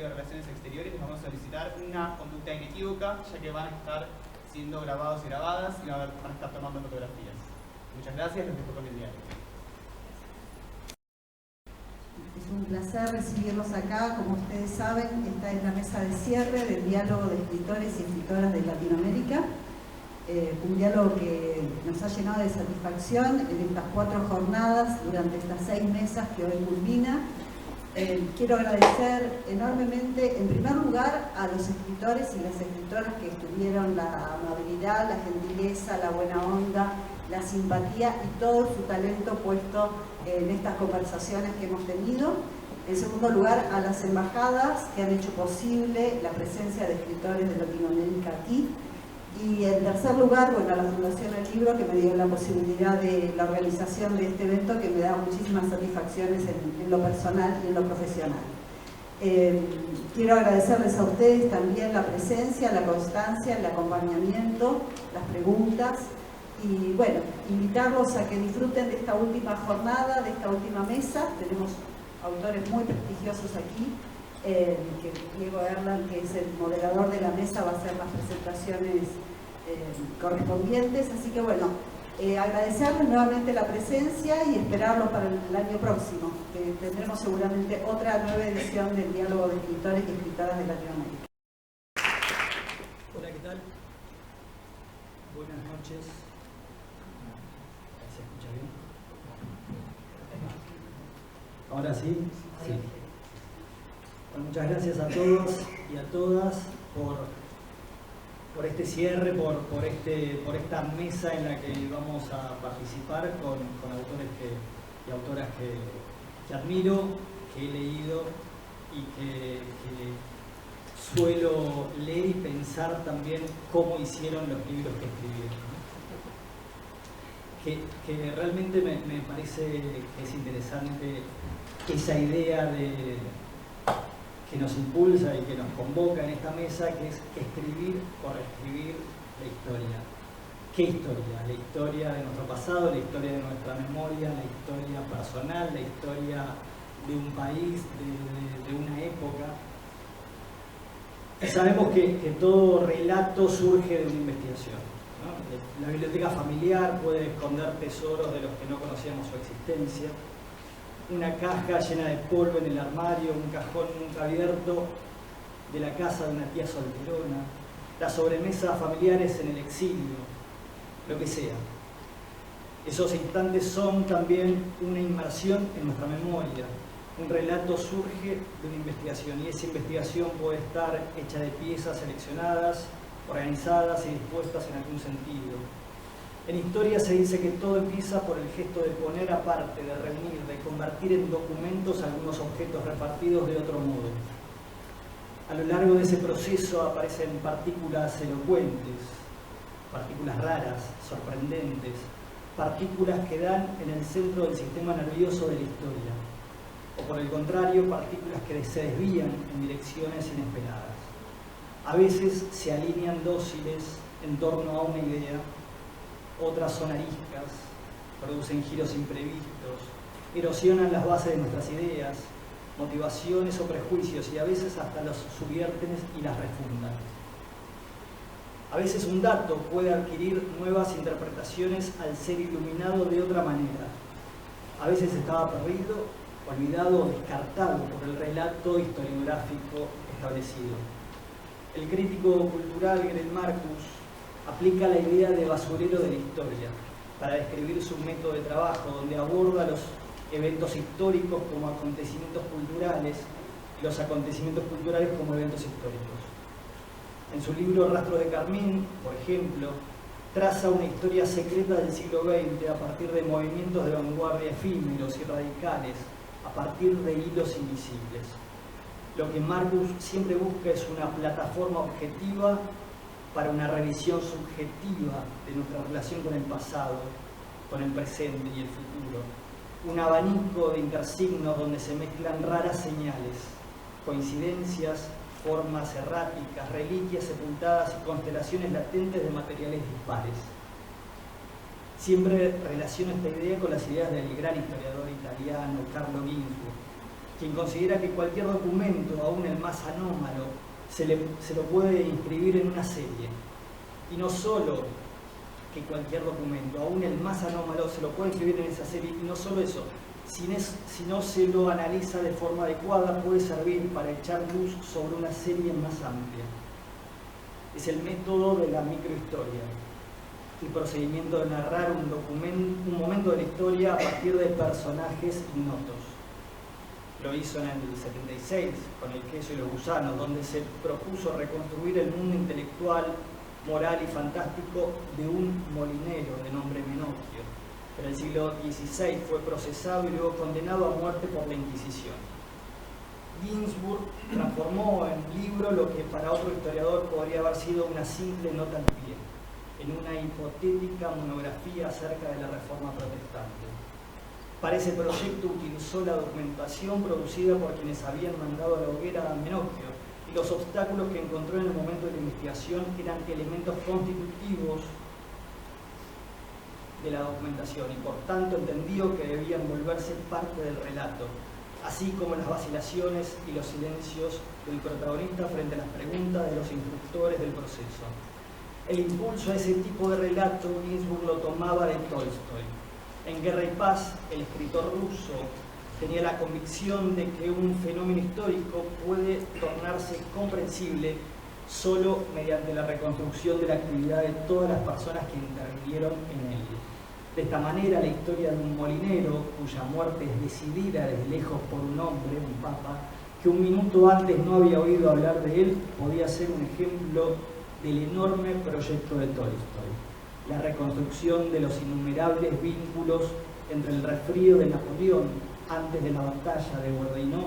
Ministerio de Relaciones Exteriores les vamos a solicitar una conducta inequívoca, ya que van a estar siendo grabados y grabadas y van a estar tomando fotografías. Muchas gracias, los dejo con el diario. Es un placer recibirlos acá. Como ustedes saben, esta es la mesa de cierre del diálogo de escritores y escritoras de Latinoamérica. Un diálogo que nos ha llenado de satisfacción en estas 4 jornadas, durante estas 6 mesas que hoy culmina. Quiero agradecer enormemente, en primer lugar, a los escritores y las escritoras que tuvieron la amabilidad, la gentileza, la buena onda, la simpatía y todo su talento puesto en estas conversaciones que hemos tenido. En segundo lugar, a las embajadas que han hecho posible la presencia de escritores de Latinoamérica aquí. Y en tercer lugar, bueno, a la Fundación El Libro, que me dio la posibilidad de la organización de este evento, que me da muchísimas satisfacciones en lo personal y en lo profesional. Quiero agradecerles a ustedes también la presencia, la constancia, el acompañamiento, las preguntas. Y bueno, invitarlos a que disfruten de esta última jornada, de esta última mesa. Tenemos autores muy prestigiosos aquí, que Diego Erland, que es el moderador de la mesa, va a hacer las presentaciones correspondientes. Así que bueno, agradecerles nuevamente la presencia y esperarlos para el año próximo, que tendremos seguramente otra nueva edición del Diálogo de Escritores y Escritoras de Latinoamérica. Hola, ¿qué tal? Buenas noches. ¿Se escucha bien? ¿Ahora sí? Sí. Bueno, muchas gracias a todos y a todas por este cierre, por esta mesa en la que vamos a participar con autores y autoras que admiro, que he leído y que suelo leer y pensar también cómo hicieron los libros que escribieron. Que realmente me parece que es interesante esa idea que nos impulsa y que nos convoca en esta mesa, que es escribir o reescribir la historia. ¿Qué historia? La historia de nuestro pasado, la historia de nuestra memoria, la historia personal, la historia de un país, de una época. Y sabemos que todo relato surge de una investigación, ¿no? La biblioteca familiar puede esconder tesoros de los que no conocíamos su existencia. Una caja llena de polvo en el armario, un cajón nunca abierto de la casa de una tía solterona, las sobremesas familiares en el exilio, lo que sea. Esos instantes son también una inmersión en nuestra memoria. Un relato surge de una investigación y esa investigación puede estar hecha de piezas seleccionadas, organizadas y dispuestas en algún sentido. En historia se dice que todo empieza por el gesto de poner aparte, de reunir, de convertir en documentos algunos objetos repartidos de otro modo. A lo largo de ese proceso aparecen partículas elocuentes, partículas raras, sorprendentes, partículas que dan en el centro del sistema nervioso de la historia, o por el contrario, partículas que se desvían en direcciones inesperadas. A veces se alinean dóciles en torno a una idea, otras son ariscas, producen giros imprevistos, erosionan las bases de nuestras ideas, motivaciones o prejuicios y a veces hasta los subvierten y las refundan. A veces un dato puede adquirir nuevas interpretaciones al ser iluminado de otra manera. A veces estaba perdido, olvidado o descartado por el relato historiográfico establecido. El crítico cultural Greg Marcus aplica la idea de basurero de la historia para describir su método de trabajo, donde aborda los eventos históricos como acontecimientos culturales y los acontecimientos culturales como eventos históricos. En su libro Rastros de Carmín, por ejemplo, traza una historia secreta del siglo XX a partir de movimientos de vanguardia efímeros y radicales, a partir de hilos invisibles. Lo que Marcus siempre busca es una plataforma objetiva para una revisión subjetiva de nuestra relación con el pasado, con el presente y el futuro. Un abanico de intersignos donde se mezclan raras señales, coincidencias, formas erráticas, reliquias sepultadas y constelaciones latentes de materiales dispares. Siempre relaciona esta idea con las ideas del gran historiador italiano Carlo Ginzburg, quien considera que cualquier documento, aún el más anómalo, se lo puede inscribir en una serie. Y no solo que cualquier documento, aún el más anómalo, se lo puede inscribir en esa serie, y no solo eso, si no se lo analiza de forma adecuada, puede servir para echar luz sobre una serie más amplia. Es el método de la microhistoria, el procedimiento de narrar un momento de la historia a partir de personajes ignotos. Lo hizo en el 76 con El queso y los gusanos, donde se propuso reconstruir el mundo intelectual, moral y fantástico de un molinero de nombre Menocchio. En el siglo XVI fue procesado y luego condenado a muerte por la Inquisición. Ginsburg transformó en libro lo que para otro historiador podría haber sido una simple nota al pie, en una hipotética monografía acerca de la Reforma Protestante. Para ese proyecto utilizó la documentación producida por quienes habían mandado a la hoguera a Menocchio, y los obstáculos que encontró en el momento de la investigación eran elementos constitutivos de la documentación, y por tanto entendió que debían volverse parte del relato, así como las vacilaciones y los silencios del protagonista frente a las preguntas de los instructores del proceso. El impulso a ese tipo de relato Ginsburg lo tomaba de Tolstoy. En Guerra y Paz, el escritor ruso tenía la convicción de que un fenómeno histórico puede tornarse comprensible solo mediante la reconstrucción de la actividad de todas las personas que intervinieron en él. De esta manera, la historia de un molinero, cuya muerte es decidida desde lejos por un hombre, un papa, que un minuto antes no había oído hablar de él, podía ser un ejemplo del enorme proyecto de Tolstoy. La reconstrucción de los innumerables vínculos entre el resfrío de Napoleón antes de la batalla de Borodino,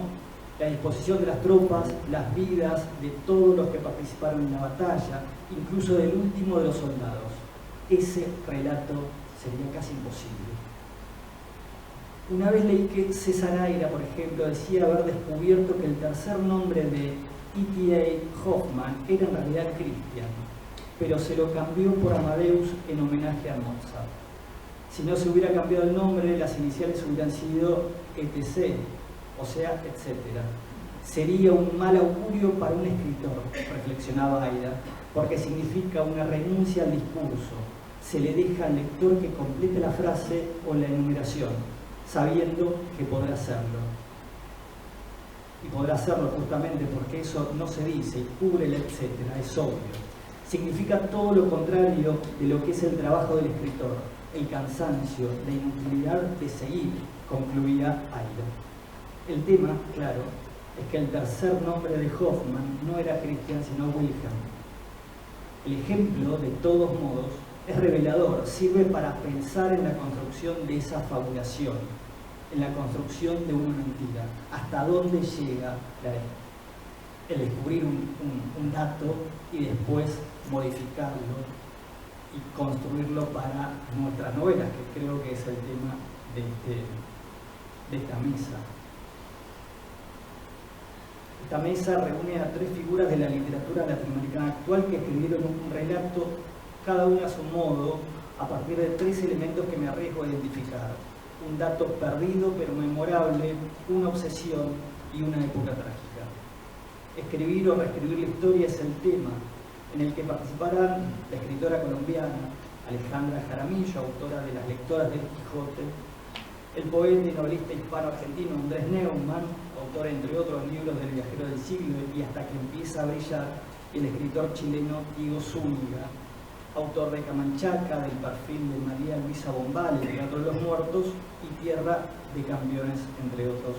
la disposición de las tropas, las vidas de todos los que participaron en la batalla, incluso del último de los soldados. Ese relato sería casi imposible. Una vez leí que César Aira, por ejemplo, decía haber descubierto que el tercer nombre de E.T.A. Hoffmann era en realidad Christian, pero se lo cambió por Amadeus en homenaje a Mozart. Si no se hubiera cambiado el nombre, las iniciales hubieran sido ETC, o sea, etc. Sería un mal augurio para un escritor, reflexionaba Aira, porque significa una renuncia al discurso. Se le deja al lector que complete la frase o la enumeración, sabiendo que podrá hacerlo. Y podrá hacerlo justamente porque eso no se dice, cubre el etcétera, es obvio. Significa todo lo contrario de lo que es el trabajo del escritor, el cansancio, la inutilidad de seguir, concluía Aira. El tema, claro, es que el tercer nombre de Hoffmann no era Christian sino Wilhelm. El ejemplo, de todos modos, es revelador, sirve para pensar en la construcción de esa fabulación, en la construcción de una mentira, hasta dónde llega el descubrir un dato y después modificarlo y construirlo para nuestras novelas, que creo que es el tema de esta mesa. Esta mesa reúne a tres figuras de la literatura latinoamericana actual que escribieron un relato, cada una a su modo, a partir de tres elementos que me arriesgo a identificar: un dato perdido pero memorable, una obsesión y una época trágica. Escribir o reescribir la historia es el tema, en el que participarán la escritora colombiana Alejandra Jaramillo, autora de Las lectoras del Quijote, el poeta y novelista hispano-argentino Andrés Neumann, autor entre otros libros del Viajero del Siglo y Hasta que empieza a brillar, y el escritor chileno Diego Zúñiga, autor de Camanchaca, del perfil de María Luisa Bombal, El Teatro de los Muertos y Tierra de Campeones, entre otros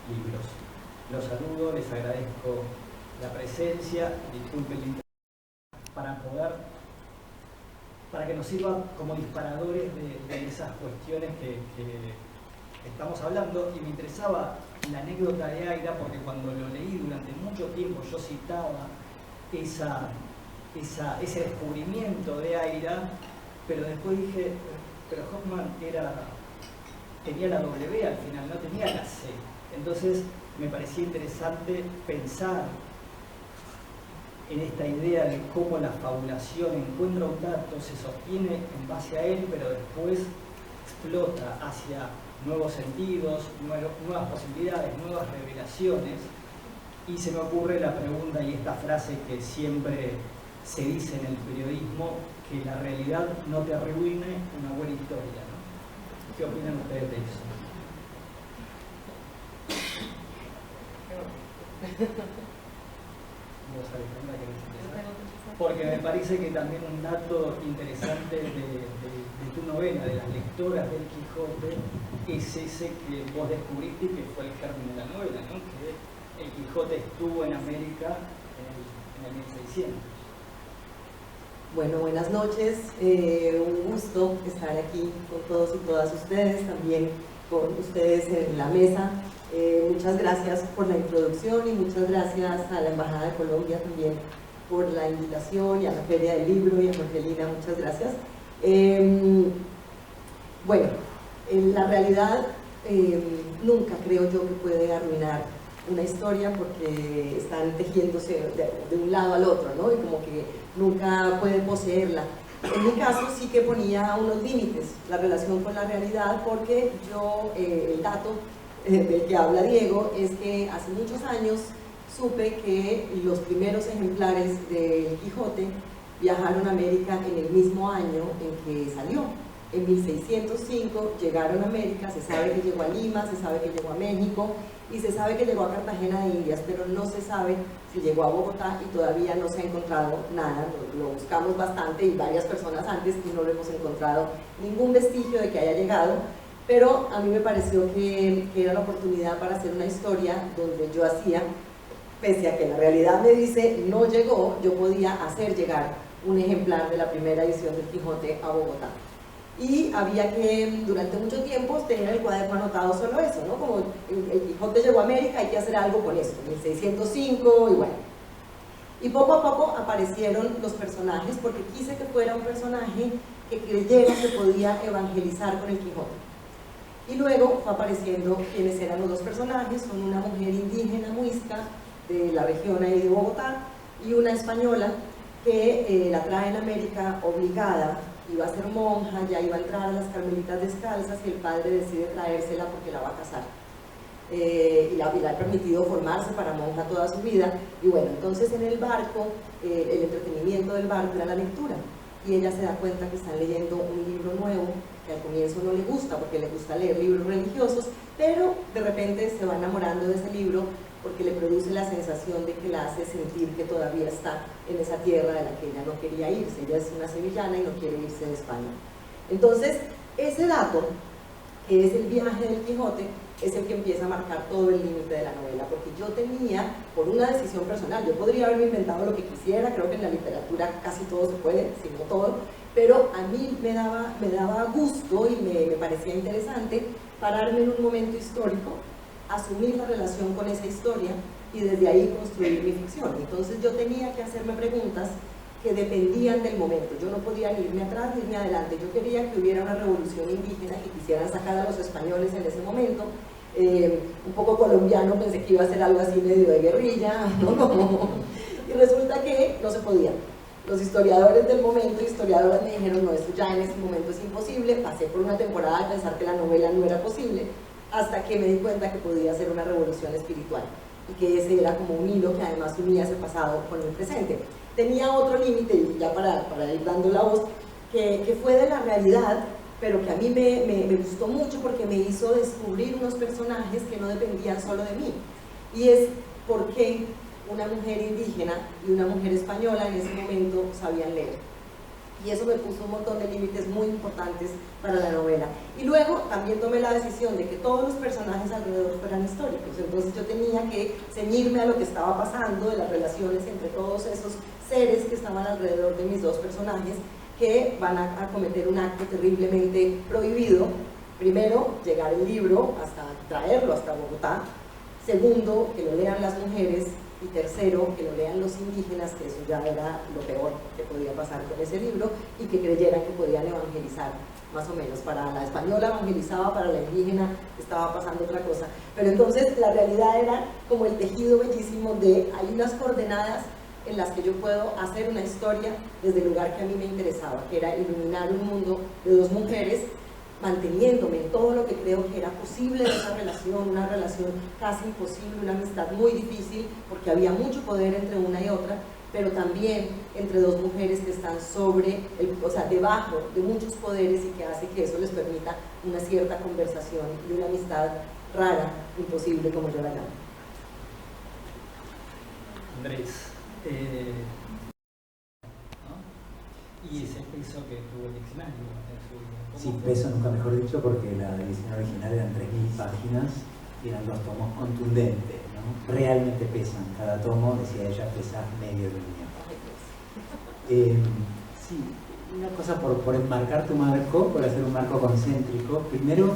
libros. Los saludo, les agradezco la presencia, disculpen la para que nos sirva como disparadores de esas cuestiones que estamos hablando. Y me interesaba la anécdota de Aira porque cuando lo leí durante mucho tiempo yo citaba ese descubrimiento de Aira, pero después dije, pero Hoffmann tenía la W al final, no tenía la C. Entonces me parecía interesante pensar en esta idea de cómo la fabulación encuentra un dato, se sostiene en base a él, pero después explota hacia nuevos sentidos, nuevas posibilidades, nuevas revelaciones. Y se me ocurre la pregunta y esta frase que siempre se dice en el periodismo, que la realidad no te arruine una buena historia, ¿no? ¿Qué opinan ustedes de eso? Vos, Alejandra, ¿querés empezar? Porque me parece que también un dato interesante de tu novela, de las lectoras del Quijote, es ese que vos descubriste y que fue el germen de la novela, ¿no? Que el Quijote estuvo en América en el 1600. Bueno, buenas noches, un gusto estar aquí con todos y todas ustedes, también con ustedes en la mesa. Muchas gracias por la introducción y muchas gracias a la Embajada de Colombia también por la invitación, y a la Feria del Libro y a Jorgelina, muchas gracias. Bueno, la realidad nunca creo yo que puede arruinar una historia, porque están tejiéndose de un lado al otro, ¿no? Y como que nunca puede poseerla. En mi caso sí que ponía unos límites, la relación con la realidad, porque yo, el dato del que habla Diego, es que hace muchos años supe que los primeros ejemplares del Quijote viajaron a América en el mismo año en que salió. En 1605 llegaron a América, se sabe que llegó a Lima, se sabe que llegó a México y se sabe que llegó a Cartagena de Indias, pero no se sabe si llegó a Bogotá y todavía no se ha encontrado nada. Lo buscamos bastante y varias personas antes y no lo hemos encontrado ningún vestigio de que haya llegado, pero a mí me pareció que era la oportunidad para hacer una historia donde yo hacía, pese a que la realidad me dice no llegó, yo podía hacer llegar un ejemplar de la primera edición del Quijote a Bogotá. Y había que, durante mucho tiempo, tener el cuaderno anotado solo eso, ¿no? Como el Quijote llegó a América, hay que hacer algo con esto, 1605 y bueno. Y poco a poco aparecieron los personajes, porque quise que fuera un personaje que creyera que podía evangelizar con el Quijote. Y luego fue apareciendo quienes eran los dos personajes, son una mujer indígena muisca de la región ahí de Bogotá y una española que la trae en América obligada. Iba a ser monja, ya iba a entrar a las Carmelitas Descalzas y el padre decide traérsela porque la va a casar. Y le ha permitido formarse para monja toda su vida. Y bueno, entonces en el barco, el entretenimiento del barco era la lectura. Y ella se da cuenta que están leyendo un libro nuevo, que al comienzo no le gusta porque le gusta leer libros religiosos, pero de repente se va enamorando de ese libro porque le produce la sensación de que la hace sentir que todavía está en esa tierra de la que ella no quería irse. Ella es una sevillana y no quiere irse de España. Entonces, ese dato, que es el viaje del Quijote, es el que empieza a marcar todo el límite de la novela, porque yo tenía, por una decisión personal, yo podría haberme inventado lo que quisiera, creo que en la literatura casi todo se puede, si no todo, pero a mí me daba gusto y me parecía interesante pararme en un momento histórico, asumir la relación con esa historia y desde ahí construir mi ficción. Entonces yo tenía que hacerme preguntas que dependían del momento. Yo no podía ni irme atrás ni irme adelante. Yo quería que hubiera una revolución indígena, que quisieran sacar a los españoles en ese momento. Un poco colombiano, pensé que iba a ser algo así medio de guerrilla, ¿no? Y resulta que no se podía. Los historiadores del momento, historiadoras me dijeron, no, esto ya en ese momento es imposible. Pasé por una temporada de pensar que la novela no era posible, hasta que me di cuenta que podía ser una revolución espiritual y que ese era como un hilo que además unía ese pasado con el presente. Tenía otro límite, y ya para ir dando la voz, que fue de la realidad, pero que a mí me gustó mucho porque me hizo descubrir unos personajes que no dependían solo de mí, y es por qué una mujer indígena y una mujer española en ese momento sabían leer. Y eso me puso un montón de límites muy importantes para la novela. Y luego también tomé la decisión de que todos los personajes alrededor fueran históricos. Entonces yo tenía que ceñirme a lo que estaba pasando, de las relaciones entre todos esos seres que estaban alrededor de mis dos personajes, que van a cometer un acto terriblemente prohibido. Primero, llegar el libro, hasta traerlo hasta Bogotá. Segundo, que lo lean las mujeres. Y tercero, que lo lean los indígenas, que eso ya era lo peor que podía pasar con ese libro, y que creyeran que podían evangelizar, más o menos. Para la española evangelizaba, para la indígena estaba pasando otra cosa. Pero entonces la realidad era como el tejido bellísimo de hay unas coordenadas en las que yo puedo hacer una historia desde el lugar que a mí me interesaba, que era iluminar un mundo de dos mujeres manteniéndome en todo lo que creo que era posible de esa relación, una relación casi imposible, una amistad muy difícil, porque había mucho poder entre una y otra, pero también entre dos mujeres que están o sea, debajo de muchos poderes, y que hace que eso les permita una cierta conversación y una amistad rara, imposible, como yo la llamo. Andrés, ¿no? Y ese peso que tuvo el diccionario en su vida. Sí, peso nunca mejor dicho, porque la edición original eran 3.000 páginas y eran 2 tomos contundentes, ¿no? Realmente pesan, cada tomo, decía ella, pesa medio línea. Sí, una cosa por enmarcar tu marco, por hacer un marco concéntrico. Primero,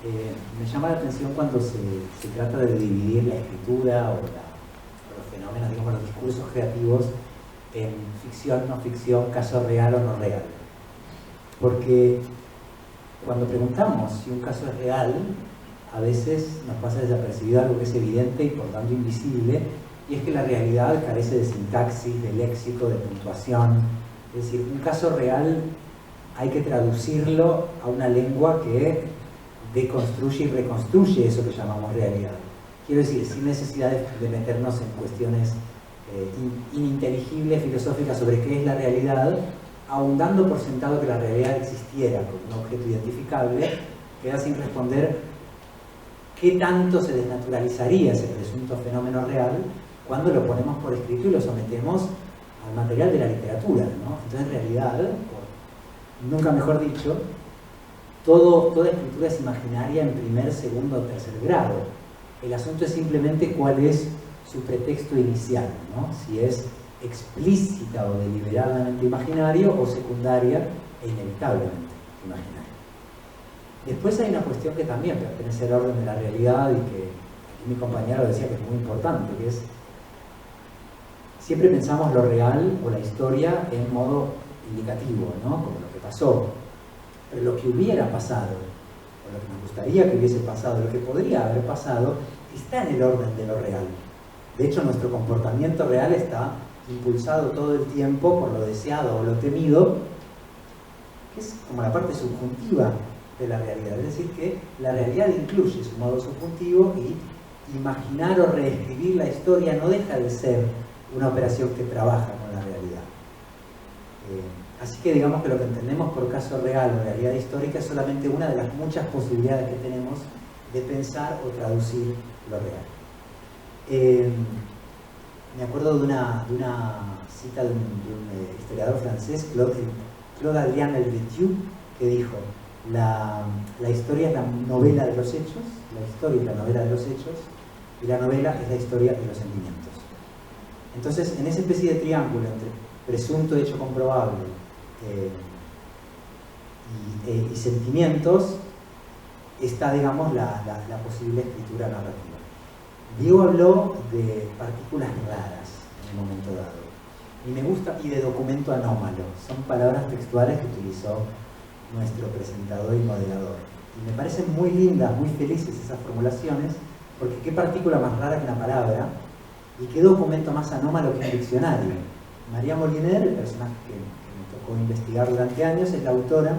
me llama la atención cuando se trata de dividir la escritura o los fenómenos, digamos, los discursos creativos en ficción, no ficción, caso real o no real. Porque cuando preguntamos si un caso es real, a veces nos pasa desapercibido algo que es evidente y por tanto invisible, y es que la realidad carece de sintaxis, de léxico, de puntuación. Es decir, un caso real hay que traducirlo a una lengua que deconstruye y reconstruye eso que llamamos realidad. Quiero decir, sin necesidad de meternos en cuestiones ininteligibles, filosóficas sobre qué es la realidad, aun dando por sentado que la realidad existiera como un objeto identificable, queda sin responder qué tanto se desnaturalizaría ese presunto fenómeno real cuando lo ponemos por escrito y lo sometemos al material de la literatura, ¿no? Entonces, en realidad, nunca mejor dicho, toda escritura es imaginaria en primer, segundo o tercer grado. El asunto es simplemente cuál es su pretexto inicial, ¿no? Si es explícita o deliberadamente imaginario o secundaria e inevitablemente imaginario. Después hay una cuestión que también pertenece al orden de la realidad y que aquí mi compañero decía que es muy importante, que es siempre pensamos lo real o la historia en modo indicativo, ¿no? Como lo que pasó. Pero lo que hubiera pasado, o lo que nos gustaría que hubiese pasado, lo que podría haber pasado, está en el orden de lo real. De hecho, nuestro comportamiento real está impulsado todo el tiempo por lo deseado o lo temido, que es como la parte subjuntiva de la realidad. Es decir, que la realidad incluye su modo subjuntivo y imaginar o reescribir la historia no deja de ser una operación que trabaja con la realidad. Así que digamos que lo que entendemos por caso real o realidad histórica es solamente una de las muchas posibilidades que tenemos de pensar o traducir lo real. Me acuerdo de una cita de un historiador francés, Claude Adrien Helvetius, que dijo: la historia es la novela de los hechos, la historia es la novela de los hechos, y la novela es la historia de los sentimientos. Entonces, en esa especie de triángulo entre presunto hecho comprobable y sentimientos, está, digamos, la posible escritura narrativa. Diego habló de partículas raras en un momento dado, y me gusta, y de documento anómalo, son palabras textuales que utilizó nuestro presentador y moderador. Y me parecen muy lindas, muy felices esas formulaciones, porque qué partícula más rara que una palabra, y qué documento más anómalo que un diccionario. María Moliner, el personaje que me tocó investigar durante años, es la autora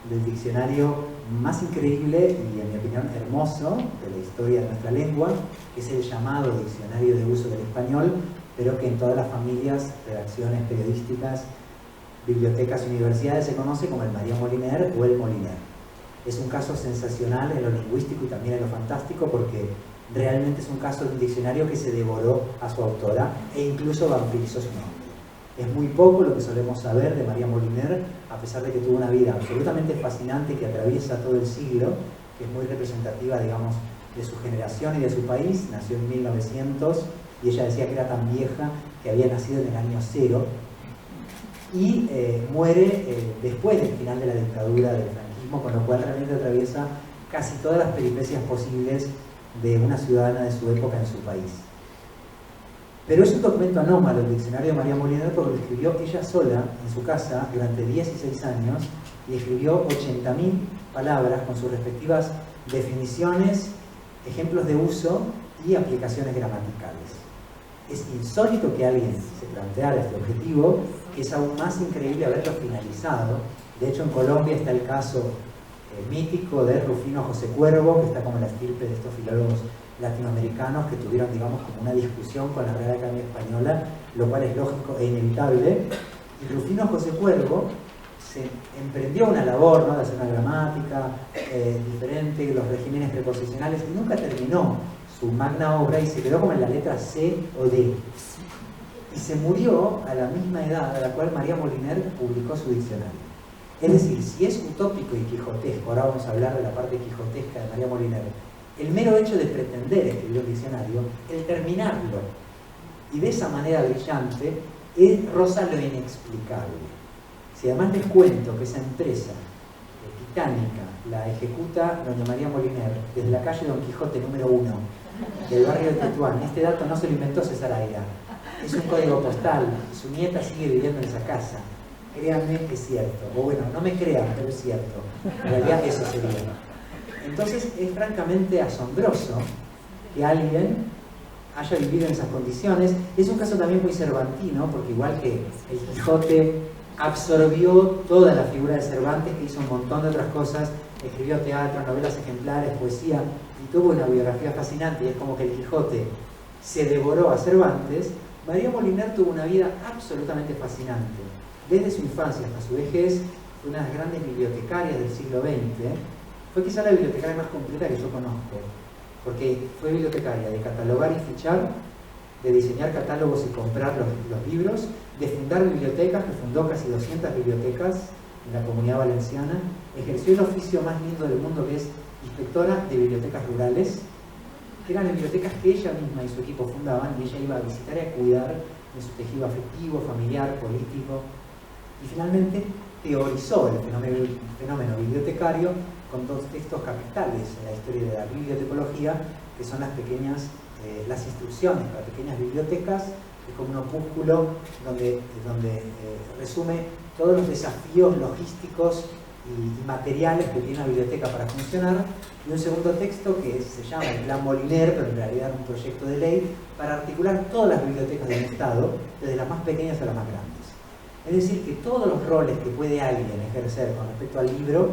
del diccionario más increíble y, en mi opinión, hermoso de la historia de nuestra lengua, que es el llamado Diccionario de Uso del Español, pero que en todas las familias, redacciones periodísticas, bibliotecas y universidades se conoce como el María Moliner o el Moliner. Es un caso sensacional en lo lingüístico y también en lo fantástico, porque realmente es un caso de un diccionario que se devoró a su autora e incluso vampirizó su nombre. Es muy poco lo que solemos saber de María Moliner, a pesar de que tuvo una vida absolutamente fascinante que atraviesa todo el siglo, que es muy representativa, digamos, de su generación y de su país. Nació en 1900 y ella decía que era tan vieja que había nacido en el año 0, y muere después del final de la dictadura del franquismo, con lo cual realmente atraviesa casi todas las peripecias posibles de una ciudadana de su época en su país. Pero es un documento anómalo el diccionario de María Moliner, porque lo escribió ella sola en su casa durante 16 años y escribió 80.000 palabras con sus respectivas definiciones, ejemplos de uso y aplicaciones gramaticales. Es insólito que alguien se planteara este objetivo, que es aún más increíble haberlo finalizado. De hecho, en Colombia está el caso mítico de Rufino José Cuervo, que está como la estirpe de estos filólogos latinoamericanos que tuvieron, digamos, como una discusión con la Real Academia Española, lo cual es lógico e inevitable. Y Rufino José Cuervo se emprendió una labor, ¿no?, de hacer una gramática diferente, los regímenes preposicionales, y nunca terminó su magna obra y se quedó como en la letra C o D. Y se murió a la misma edad a la cual María Moliner publicó su diccionario. Es decir, si es utópico y quijotesco, ahora vamos a hablar de la parte quijotesca de María Moliner, el mero hecho de pretender escribir un diccionario, el terminarlo, y de esa manera brillante, roza lo inexplicable. Si además les cuento que esa empresa titánica la ejecuta doña María Moliner desde la calle Don Quijote número 1 del barrio de Tetuán, este dato no se lo inventó César Aira, es un código postal, su nieta sigue viviendo en esa casa, créanme que es cierto, o bueno, no me crean, pero es cierto, en realidad eso sería. Entonces es francamente asombroso que alguien haya vivido en esas condiciones. Es un caso también muy cervantino, porque igual que el Quijote absorbió toda la figura de Cervantes, que hizo un montón de otras cosas, escribió teatro, novelas ejemplares, poesía, y tuvo una biografía fascinante, y es como que el Quijote se devoró a Cervantes. María Moliner tuvo una vida absolutamente fascinante. Desde su infancia hasta su vejez, fue una de las grandes bibliotecarias del siglo XX. Fue quizá la bibliotecaria más completa que yo conozco, porque fue bibliotecaria de catalogar y fichar, de diseñar catálogos y comprar los libros, de fundar bibliotecas, que fundó casi 200 bibliotecas en la Comunidad Valenciana, ejerció el oficio más lindo del mundo, que es inspectora de bibliotecas rurales, que eran las bibliotecas que ella misma y su equipo fundaban, y ella iba a visitar y a cuidar de su tejido afectivo, familiar, político, y finalmente teorizó el fenómeno bibliotecario con dos textos capitales en la historia de la bibliotecología, que son las instrucciones para pequeñas bibliotecas, que es como un opúsculo donde resume todos los desafíos logísticos y materiales que tiene una biblioteca para funcionar, y un segundo texto que se llama el Plan Moliner, pero en realidad es un proyecto de ley para articular todas las bibliotecas del Estado, desde las más pequeñas a las más grandes. Es decir, que todos los roles que puede alguien ejercer con respecto al libro,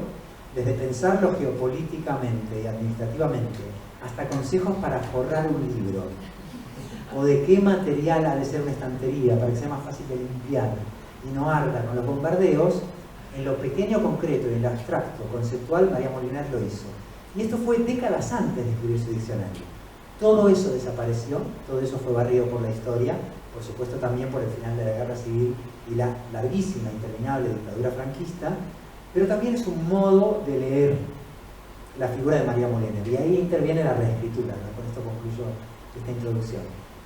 desde pensarlo geopolíticamente y administrativamente, hasta consejos para forrar un libro, o de qué material ha de ser una estantería para que sea más fácil de limpiar y no arda con los bombardeos, en lo pequeño concreto y en lo abstracto conceptual, María Moliner lo hizo. Y esto fue décadas antes de escribir su diccionario. Todo eso desapareció, todo eso fue barrido por la historia, por supuesto también por el final de la Guerra Civil y la larguísima, interminable dictadura franquista, pero también es un modo de leer la figura de María Moliner, y ahí interviene la reescritura, ¿no? Con esto concluyo esta introducción.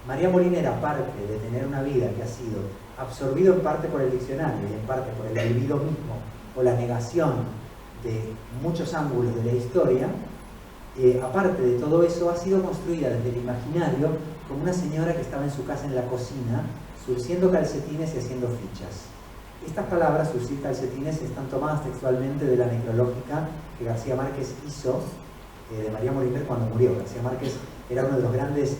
María Moliner, aparte de tener una vida que ha sido absorbido en parte por el diccionario y en parte por el olvido mismo o la negación de muchos ángulos de la historia, aparte de todo eso, ha sido construida desde el imaginario como una señora que estaba en su casa en la cocina, surciendo calcetines y haciendo fichas. Estas palabras, surcir calcetines, están tomadas textualmente de la necrológica que García Márquez hizo de María Moliner cuando murió. García Márquez era uno de los grandes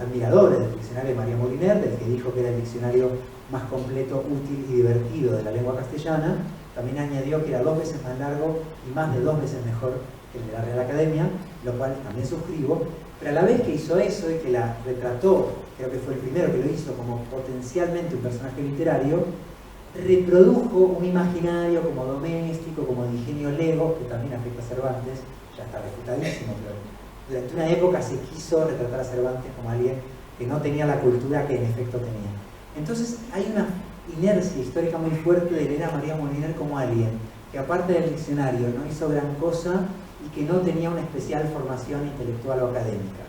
admiradores del diccionario de María Moliner, del que dijo que era el diccionario más completo, útil y divertido de la lengua castellana. También añadió que era 2 veces más largo y más de 2 veces mejor que el de la Real Academia, lo cual también suscribo. Pero a la vez que hizo eso y que la retrató, creo que fue el primero que lo hizo como potencialmente un personaje literario, reprodujo un imaginario como doméstico, como de ingenio lego, que también afecta a Cervantes, ya está refutadísimo, pero durante una época se quiso retratar a Cervantes como alguien que no tenía la cultura que en efecto tenía. Entonces hay una inercia histórica muy fuerte de leer a María Moliner como alguien que, aparte del diccionario, no hizo gran cosa y que no tenía una especial formación intelectual o académica,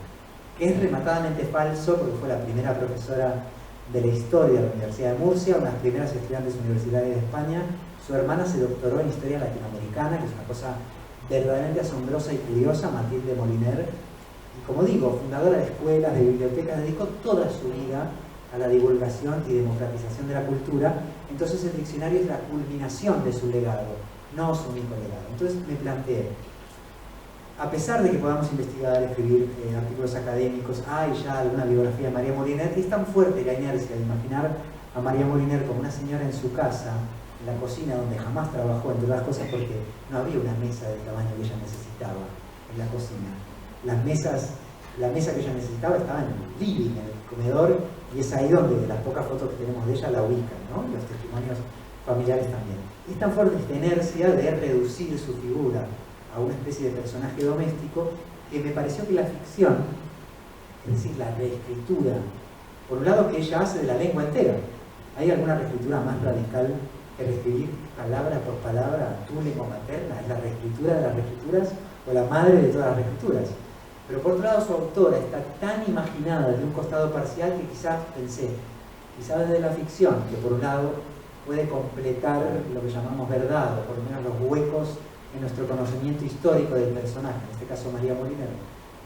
que es rematadamente falso, porque fue la primera profesora de la historia de la Universidad de Murcia, una de las primeras estudiantes universitarias de España. Su hermana se doctoró en historia latinoamericana, que es una cosa verdaderamente asombrosa y curiosa, Matilde Moliner, y como digo, fundadora de escuelas, de bibliotecas, dedicó toda su vida a la divulgación y democratización de la cultura. Entonces el diccionario es la culminación de su legado, no su único legado. Entonces me planteé, a pesar de que podamos investigar, escribir artículos académicos, hay ya alguna biografía de María Moliner, es tan fuerte la inercia de imaginar a María Moliner como una señora en su casa, en la cocina donde jamás trabajó, entre otras cosas porque no había una mesa del tamaño que ella necesitaba en la cocina. La mesa que ella necesitaba estaba en el living, en el comedor, y es ahí donde las pocas fotos que tenemos de ella la ubican, ¿no? Los testimonios familiares también. Es tan fuerte esta inercia de reducir su figura a una especie de personaje doméstico que me pareció que la ficción, es decir, la reescritura, por un lado que ella hace de la lengua entera. ¿Hay alguna reescritura más radical que reescribir palabra por palabra tu lengua materna? ¿Es la reescritura de las reescrituras o la madre de todas las reescrituras? Pero por otro lado su autora está tan imaginada desde un costado parcial que quizás pensé, quizás desde la ficción, que por un lado puede completar lo que llamamos verdad, o por lo menos los huecos en nuestro conocimiento histórico del personaje, en este caso María Molinero.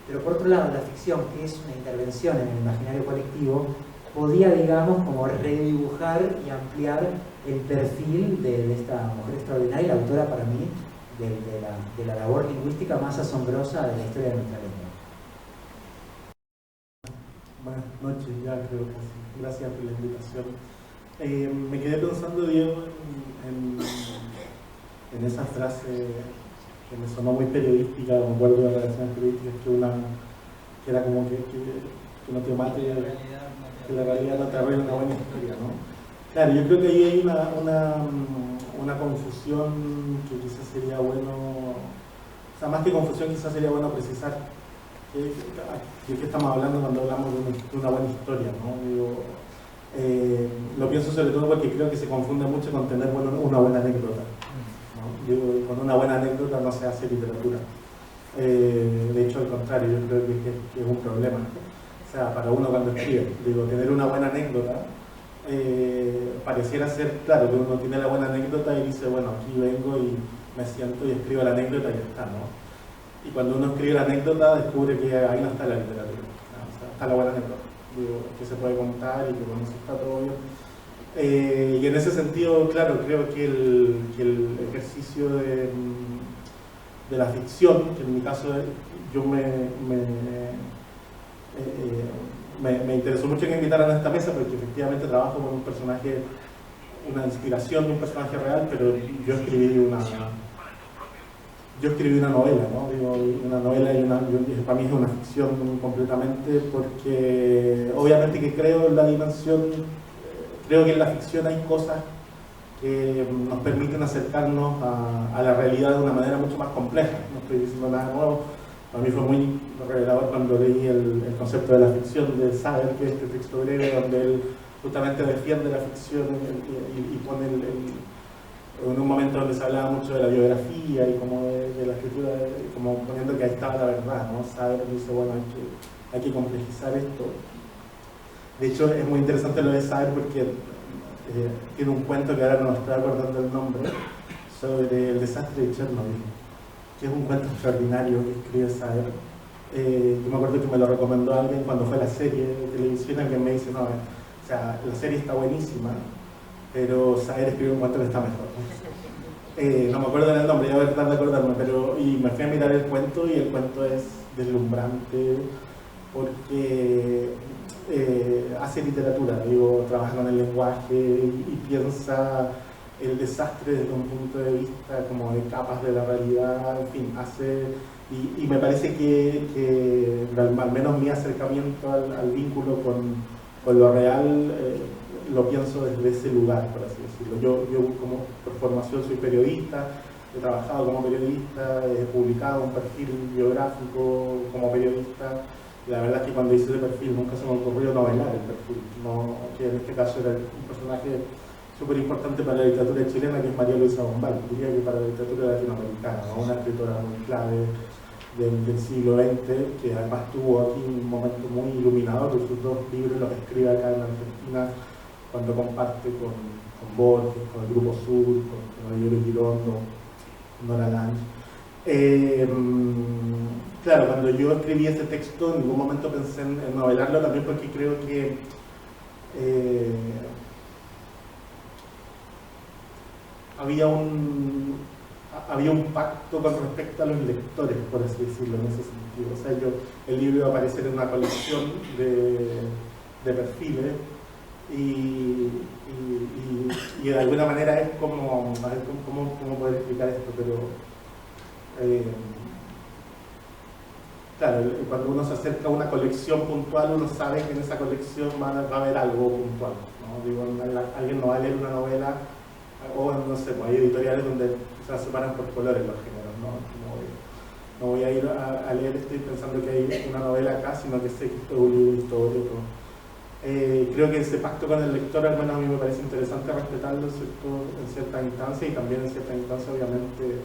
Pero por otro lado, la ficción, que es una intervención en el imaginario colectivo, podía, digamos, como redibujar y ampliar el perfil de esta mujer extraordinaria y la autora, para mí, de la labor lingüística más asombrosa de la historia de nuestra lengua. Buenas noches, ya creo que sí. Gracias por la invitación. Me quedé pensando, Diego, en esa frase que me sonó muy periodística, me acuerdo de relaciones periodísticas, que era como que no te mate, que la realidad no te arregla una buena historia, ¿no? Claro, yo creo que ahí hay una confusión que quizás sería bueno, o sea, más que confusión quizás sería bueno precisar de qué estamos hablando cuando hablamos de una buena historia, ¿no? Digo, lo pienso sobre todo porque creo que se confunde mucho con tener una buena anécdota, ¿no? Digo, con una buena anécdota no se hace literatura. De hecho, al contrario, yo creo que es un problema. O sea, para uno cuando escribe, digo, tener una buena anécdota pareciera ser, claro, que uno tiene la buena anécdota y dice, bueno, aquí vengo y me siento y escribo la anécdota y ya está, ¿no? Y cuando uno escribe la anécdota descubre que ahí no está la literatura, ¿no? O sea, está la buena anécdota, digo, que se puede contar y que con eso está todo bien. Y en ese sentido, claro, creo que el ejercicio de la ficción, que en mi caso yo me interesó mucho que me invitaran a esta mesa porque efectivamente trabajo con un personaje, una inspiración de un personaje real, pero yo escribí una novela, ¿no? Digo, una novela para mí es una ficción completamente porque obviamente que creo en la dimensión, creo que en la ficción hay cosas que nos permiten acercarnos a la realidad de una manera mucho más compleja. No estoy diciendo nada nuevo. Para mí fue muy revelador cuando leí el concepto de la ficción de Saer, que es este texto breve donde él justamente defiende la ficción y pone en un momento donde se hablaba mucho de la biografía y como de la escritura, como poniendo que ahí estaba la verdad, ¿no? Saer dice, bueno, hay que complejizar esto. De hecho, es muy interesante lo de Saer porque tiene un cuento que ahora no me estoy acordando el nombre, sobre el desastre de Chernobyl, que es un cuento extraordinario que escribe Saer. Yo me acuerdo que me lo recomendó alguien cuando fue la serie de televisión, alguien me dice, no, o sea, la serie está buenísima, pero Saer escribe un cuento que está mejor. No me acuerdo del nombre, ya voy a tratar de acordarme, y me fui a mirar el cuento y el cuento es deslumbrante porque hace literatura, digo, trabaja con el lenguaje y piensa el desastre desde un punto de vista como de capas de la realidad, en fin, y me parece que al menos mi acercamiento al vínculo con lo real lo pienso desde ese lugar, por así decirlo. Yo como por formación soy periodista, he trabajado como periodista, he publicado un perfil biográfico como periodista. La verdad es que cuando hice ese perfil nunca se me ocurrió novelar el perfil, no, que en este caso era un personaje súper importante para la literatura chilena, que es María Luisa Bombal, diría que para la literatura latinoamericana, ¿no? Una escritora muy clave del siglo XX, que además tuvo aquí un momento muy iluminador con sus dos libros, los escribe acá en Argentina, cuando comparte con Borges, con el Grupo Sur, con Ayorio Girondo, con Nora Lange. Claro, cuando yo escribí este texto, en ningún momento pensé en novelarlo, también porque creo que había un pacto con respecto a los lectores, por así decirlo, en ese sentido. O sea, el libro iba a aparecer en una colección de perfiles, y de alguna manera es como, a ver cómo poder explicar esto, pero claro, cuando uno se acerca a una colección puntual, uno sabe que en esa colección va a haber algo puntual, ¿no? Digo, alguien no va a leer una novela, o no sé, pues hay editoriales donde se separan por colores los géneros, ¿no? No voy a ir a leer esto pensando que hay una novela acá, sino que sé que esto es un libro histórico. Creo que ese pacto con el lector, al menos a mí me parece interesante respetarlo en cierta instancia, y también en cierta instancia obviamente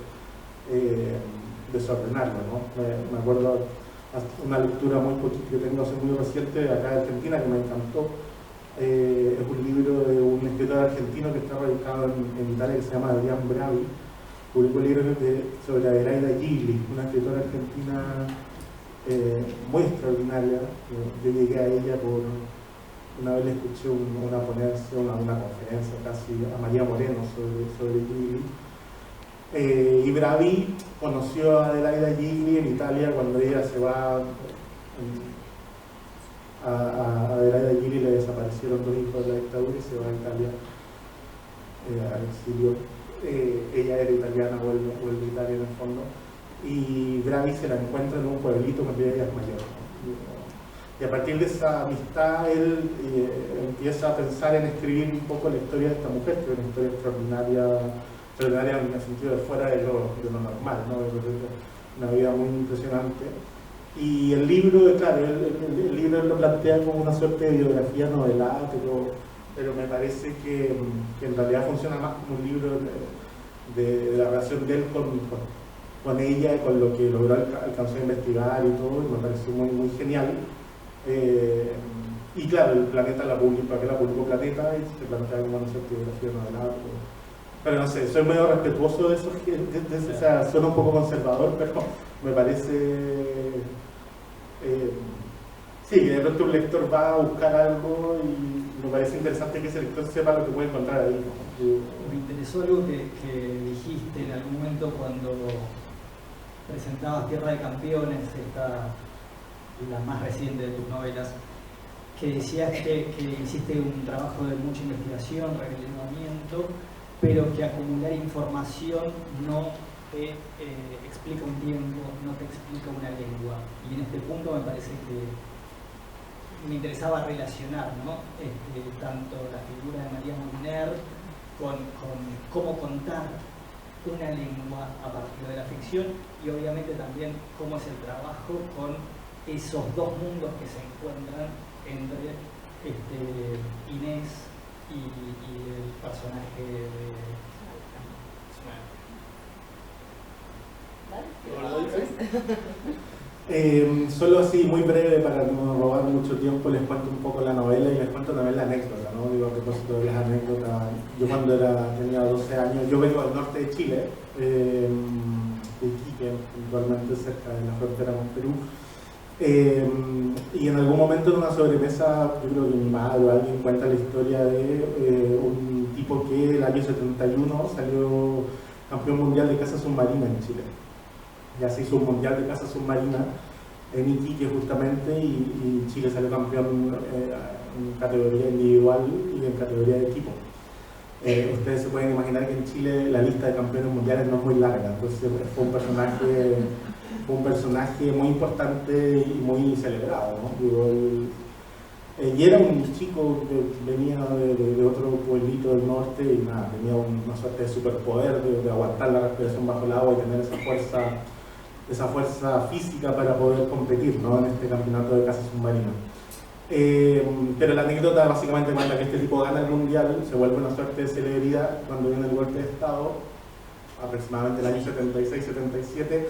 desordenarlo, ¿no? Me acuerdo una lectura muy poquita que tengo hace muy reciente acá de Argentina que me encantó. Es un libro de un escritor argentino que está radicado en Italia, que se llama Adrián Bravi. Publicó libros sobre Adelaida Gigli, una escritora argentina muy extraordinaria. Yo llegué a ella por una vez le escuché una ponencia, una conferencia casi a María Moreno sobre Gigli. Y Bravi conoció a Adelaida Gigli en Italia cuando ella se va a Adelaida Gigli le desaparecieron 2 hijos de la dictadura y se va a Italia al exilio. Ella era italiana, vuelve a Italia en el fondo, y Bravi se la encuentra en un pueblito cuando ella es mayor, ¿no? Y a partir de esa amistad él empieza a pensar en escribir un poco la historia de esta mujer, que es una historia extraordinaria en el sentido de fuera de lo normal, ¿no? Una vida muy impresionante. Y el libro, claro, el libro lo plantea como una suerte de biografía novelada, pero me parece que en realidad funciona más como un libro de la relación de él con ella y con lo que logró alcanzó a investigar y todo, y me pareció muy genial. Y claro, el Planeta la publicó Planeta y se plantea como una suerte de biografía novelada, pero no sé, soy medio respetuoso de eso, o sea, suena un poco conservador, pero me parece sí, que de pronto un lector va a buscar algo y me parece interesante que ese lector sepa lo que puede encontrar ahí, ¿no? Me interesó algo que dijiste en algún momento cuando presentabas Tierra de Campeones, la más reciente de tus novelas, que decías que hiciste un trabajo de mucha investigación, relevamiento, pero que acumular información no te explica un tiempo, no te explica una lengua. Y en este punto me parece que me interesaba relacionar, ¿no? Tanto la figura de María Moliner con cómo contar una lengua a partir de la ficción, y obviamente también cómo es el trabajo con esos 2 mundos que se encuentran entre Inés y el personaje de... Solo así, muy breve, para no robar mucho tiempo, les cuento un poco la novela y les cuento también la anécdota, ¿no? Digo, a propósito de las anécdotas, yo cuando tenía 12 años, yo vengo del norte de Chile, de Iquique, puntualmente cerca de la frontera con Perú, y en algún momento en una sobremesa, yo creo que mi madre o alguien cuenta la historia de un tipo que el año 71 salió campeón mundial de caza submarina en Chile. Ya se hizo un mundial de caza submarina en Iquique justamente, y Chile salió campeón en categoría individual y en categoría de equipo. Ustedes se pueden imaginar que en Chile la lista de campeones mundiales no es muy larga, entonces fue un personaje muy importante y muy celebrado, ¿no? Digo, y era un chico que venía de otro pueblito del norte y nada, tenía una suerte de superpoder de aguantar la respiración bajo el agua y tener esa fuerza física para poder competir, ¿no? En este campeonato de caza submarina. Pero la anécdota básicamente cuenta que este tipo gana el mundial, se vuelve una suerte de celebridad cuando viene el golpe de Estado, aproximadamente el año 76-77.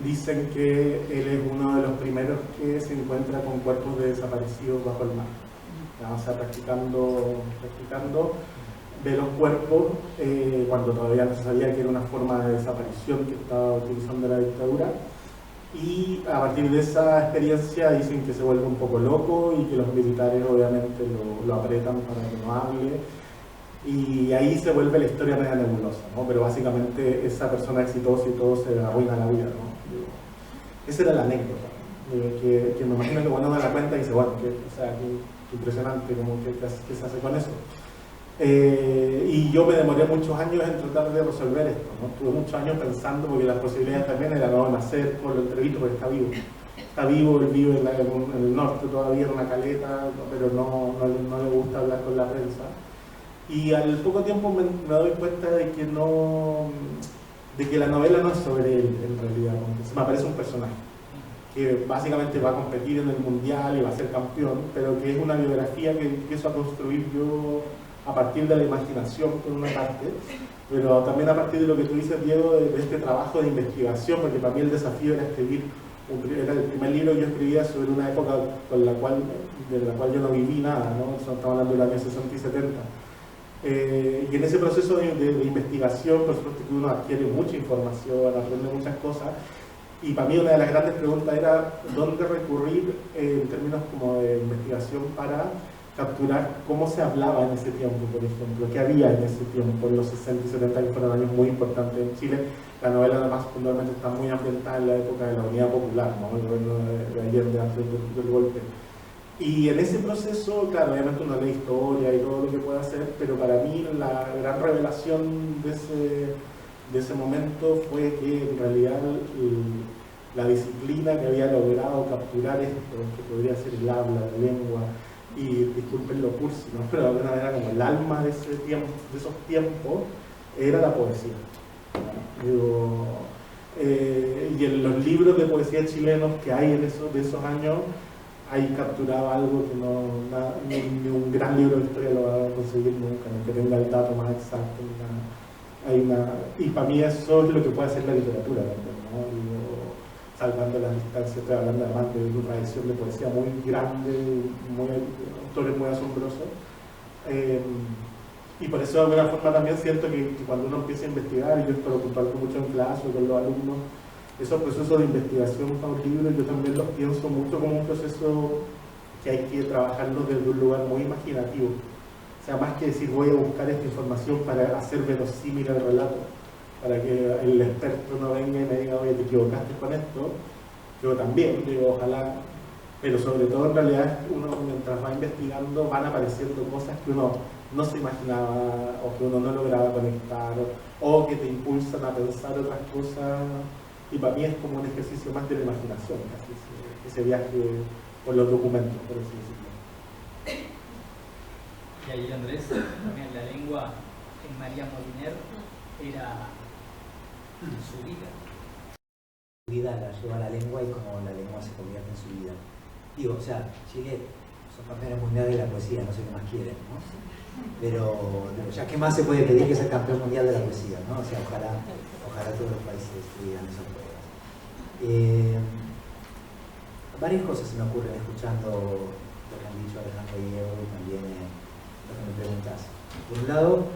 Dicen que él es uno de los primeros que se encuentra con cuerpos de desaparecidos bajo el mar. O sea, practicando de los cuerpos cuando todavía no se sabía que era una forma de desaparición que estaba utilizando la dictadura. Y a partir de esa experiencia dicen que se vuelve un poco loco y que los militares obviamente lo apretan para que no hable. Y ahí se vuelve la historia media nebulosa, ¿no? Pero básicamente esa persona exitosa y todo se arruina la vida, ¿no? Esa era la anécdota, que me imagino que cuando uno la cuenta dice, bueno, impresionante como que se hace con eso. Y yo me demoré muchos años en tratar de resolver esto, ¿no? Tuve muchos años pensando, porque las posibilidades también eran no nacer por lo entrevisto, porque está vivo. Está vivo, él vive en el norte todavía, en una caleta, pero no le gusta hablar con la prensa. Y al poco tiempo me doy cuenta de que la novela no es sobre él, en realidad, porque se me aparece un personaje que básicamente va a competir en el mundial y va a ser campeón, pero que es una biografía que empiezo a construir yo a partir de la imaginación por una parte, pero también a partir de lo que tú dices, Diego, de este trabajo de investigación, porque para mí el desafío era escribir, era el primer libro que yo escribía sobre una época de la cual yo no viví nada, ¿no? Estamos hablando del año 60 y 70. Y en ese proceso de investigación, por supuesto que uno adquiere mucha información, aprende muchas cosas, y para mí una de las grandes preguntas era dónde recurrir en términos como de investigación para capturar cómo se hablaba en ese tiempo, por ejemplo, qué había en ese tiempo, en los 60 y 70 que fueron años muy importantes en Chile. La novela además puntualmente está muy ambientada en la época de la Unidad Popular, ¿no? El gobierno de Allende antes del golpe. Y en ese proceso, claro, obviamente uno lee historia y todo lo que puede hacer, pero para mí la gran revelación de ese momento fue que en realidad la disciplina que había logrado capturar esto, que podría ser el habla, la lengua, y disculpen lo cursi, ¿no? Pero de alguna manera como el alma de esos tiempos era la poesía. Digo, y en los libros de poesía chilenos que hay de esos años, ahí capturaba algo que ni un gran libro de historia lo va a conseguir nunca, no que tenga el dato más exacto. Y para mí eso es lo que puede hacer la literatura también, ¿no? Digo, salvando las distancias, estoy hablando además de una tradición de poesía muy grande, autores muy asombrosos. Y por eso de alguna forma también siento que cuando uno empieza a investigar, y yo esto lo comparto mucho en clase con los alumnos, esos procesos de investigación para un libro yo también los pienso mucho como un proceso que hay que trabajarlo desde un lugar muy imaginativo. O sea, más que decir voy a buscar esta información para hacer verosímil el relato, para que el experto no venga y me diga, oye, te equivocaste con esto. Yo también, digo, ojalá, pero sobre todo en realidad uno mientras va investigando van apareciendo cosas que uno no se imaginaba o que uno no lograba conectar o que te impulsan a pensar otras cosas, y para mí es como un ejercicio más de la imaginación, casi ese viaje por los documentos, por así decirlo. Y ahí Andrés, también la lengua en María Moliner era su vida. Su vida la lleva la lengua y como la lengua se convierte en su vida. Digo, o sea, Chile son campeones mundiales de la poesía, no sé qué más quieren, ¿no? Pero ya qué más se puede pedir que ser campeón mundial de la poesía, ¿no? O sea, ojalá todos los países tuvieran esas pruebas. Varias cosas se me ocurren escuchando lo que han dicho Alejandro y Diego y también lo que me preguntas. Por un lado,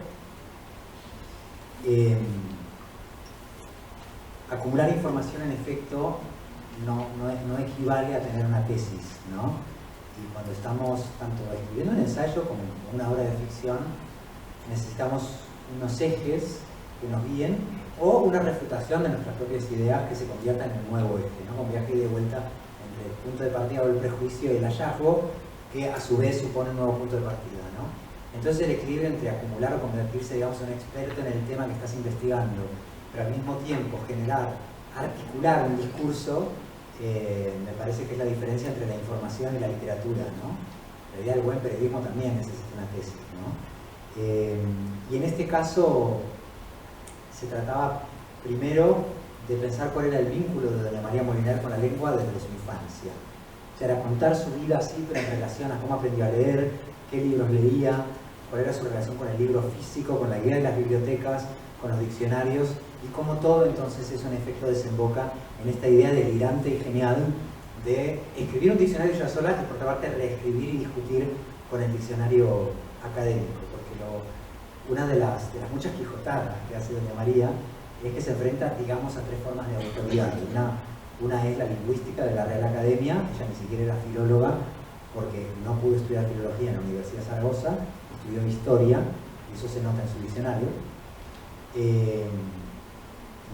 acumular información en efecto no equivale a tener una tesis, ¿no? Y cuando estamos tanto escribiendo un ensayo como una obra de ficción, necesitamos unos ejes que nos guíen o una refutación de nuestras propias ideas que se conviertan en un nuevo eje, ¿no? Un viaje de vuelta entre el punto de partida o el prejuicio y el hallazgo, que a su vez supone un nuevo punto de partida, ¿no? Entonces el equilibrio entre acumular o convertirse, digamos, en un experto en el tema que estás investigando, pero al mismo tiempo articular un discurso, me parece que es la diferencia entre la información y la literatura, ¿no? En realidad el buen periodismo también necesita una tesis, ¿no? Y en este caso se trataba primero de pensar cuál era el vínculo de doña María Moliner con la lengua desde su infancia. O sea, era contar su vida así, pero en relación a cómo aprendió a leer, qué libros leía, cuál era su relación con el libro físico, con la guía de las bibliotecas, con los diccionarios, y cómo todo entonces eso en efecto desemboca en esta idea delirante y genial de escribir un diccionario ya sola y por otra parte reescribir y discutir con el diccionario académico, porque una de las muchas quijotadas que hace doña María es que se enfrenta, digamos, a tres formas de autoridad. Una es la lingüística de la Real Academia, ella ni siquiera era filóloga porque no pudo estudiar filología en la Universidad de Zaragoza, estudió historia, y eso se nota en su diccionario.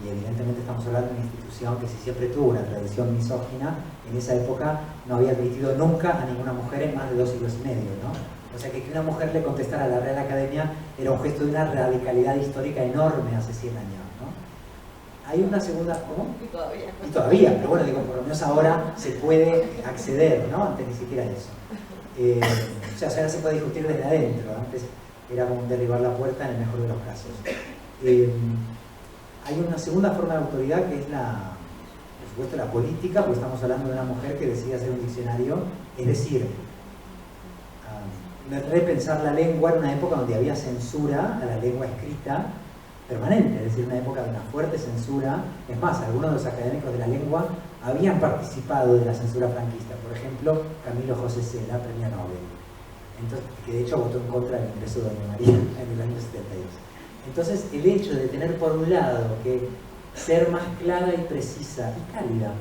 y evidentemente estamos hablando de una institución que si siempre tuvo una tradición misógina, en esa época no había admitido nunca a ninguna mujer en más de 2 siglos y medio, ¿no? O sea que una mujer le contestara a la Real Academia era un gesto de una radicalidad histórica enorme hace 100 años, ¿no? Hay una segunda... ¿Cómo? Y todavía, pero bueno, digo, por lo menos ahora se puede acceder, ¿no? Antes ni siquiera eso. O sea, ahora se puede discutir desde adentro, antes era como derribar la puerta en el mejor de los casos. Hay una segunda forma de autoridad que es por supuesto, la política, porque estamos hablando de una mujer que decide hacer un diccionario, es decir, repensar la lengua en una época donde había censura a la lengua escrita permanente, es decir, una época de una fuerte censura. Es más, algunos de los académicos de la lengua habían participado de la censura franquista, por ejemplo, Camilo José Cela, premio Nobel, entonces, que de hecho votó en contra del ingreso de Doña María en el año 72. Entonces, el hecho de tener por un lado que ser más clara y precisa y cálida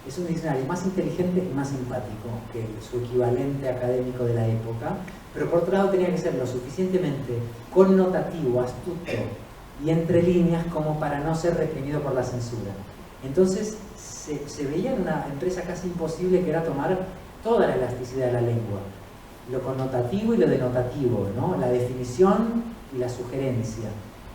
es un diccionario más inteligente y más simpático que su equivalente académico de la época, pero por otro lado tenía que ser lo suficientemente connotativo, astuto y entre líneas como para no ser reprimido por la censura. Entonces se veía en una empresa casi imposible que era tomar toda la elasticidad de la lengua, lo connotativo y lo denotativo, ¿no? La definición y la sugerencia.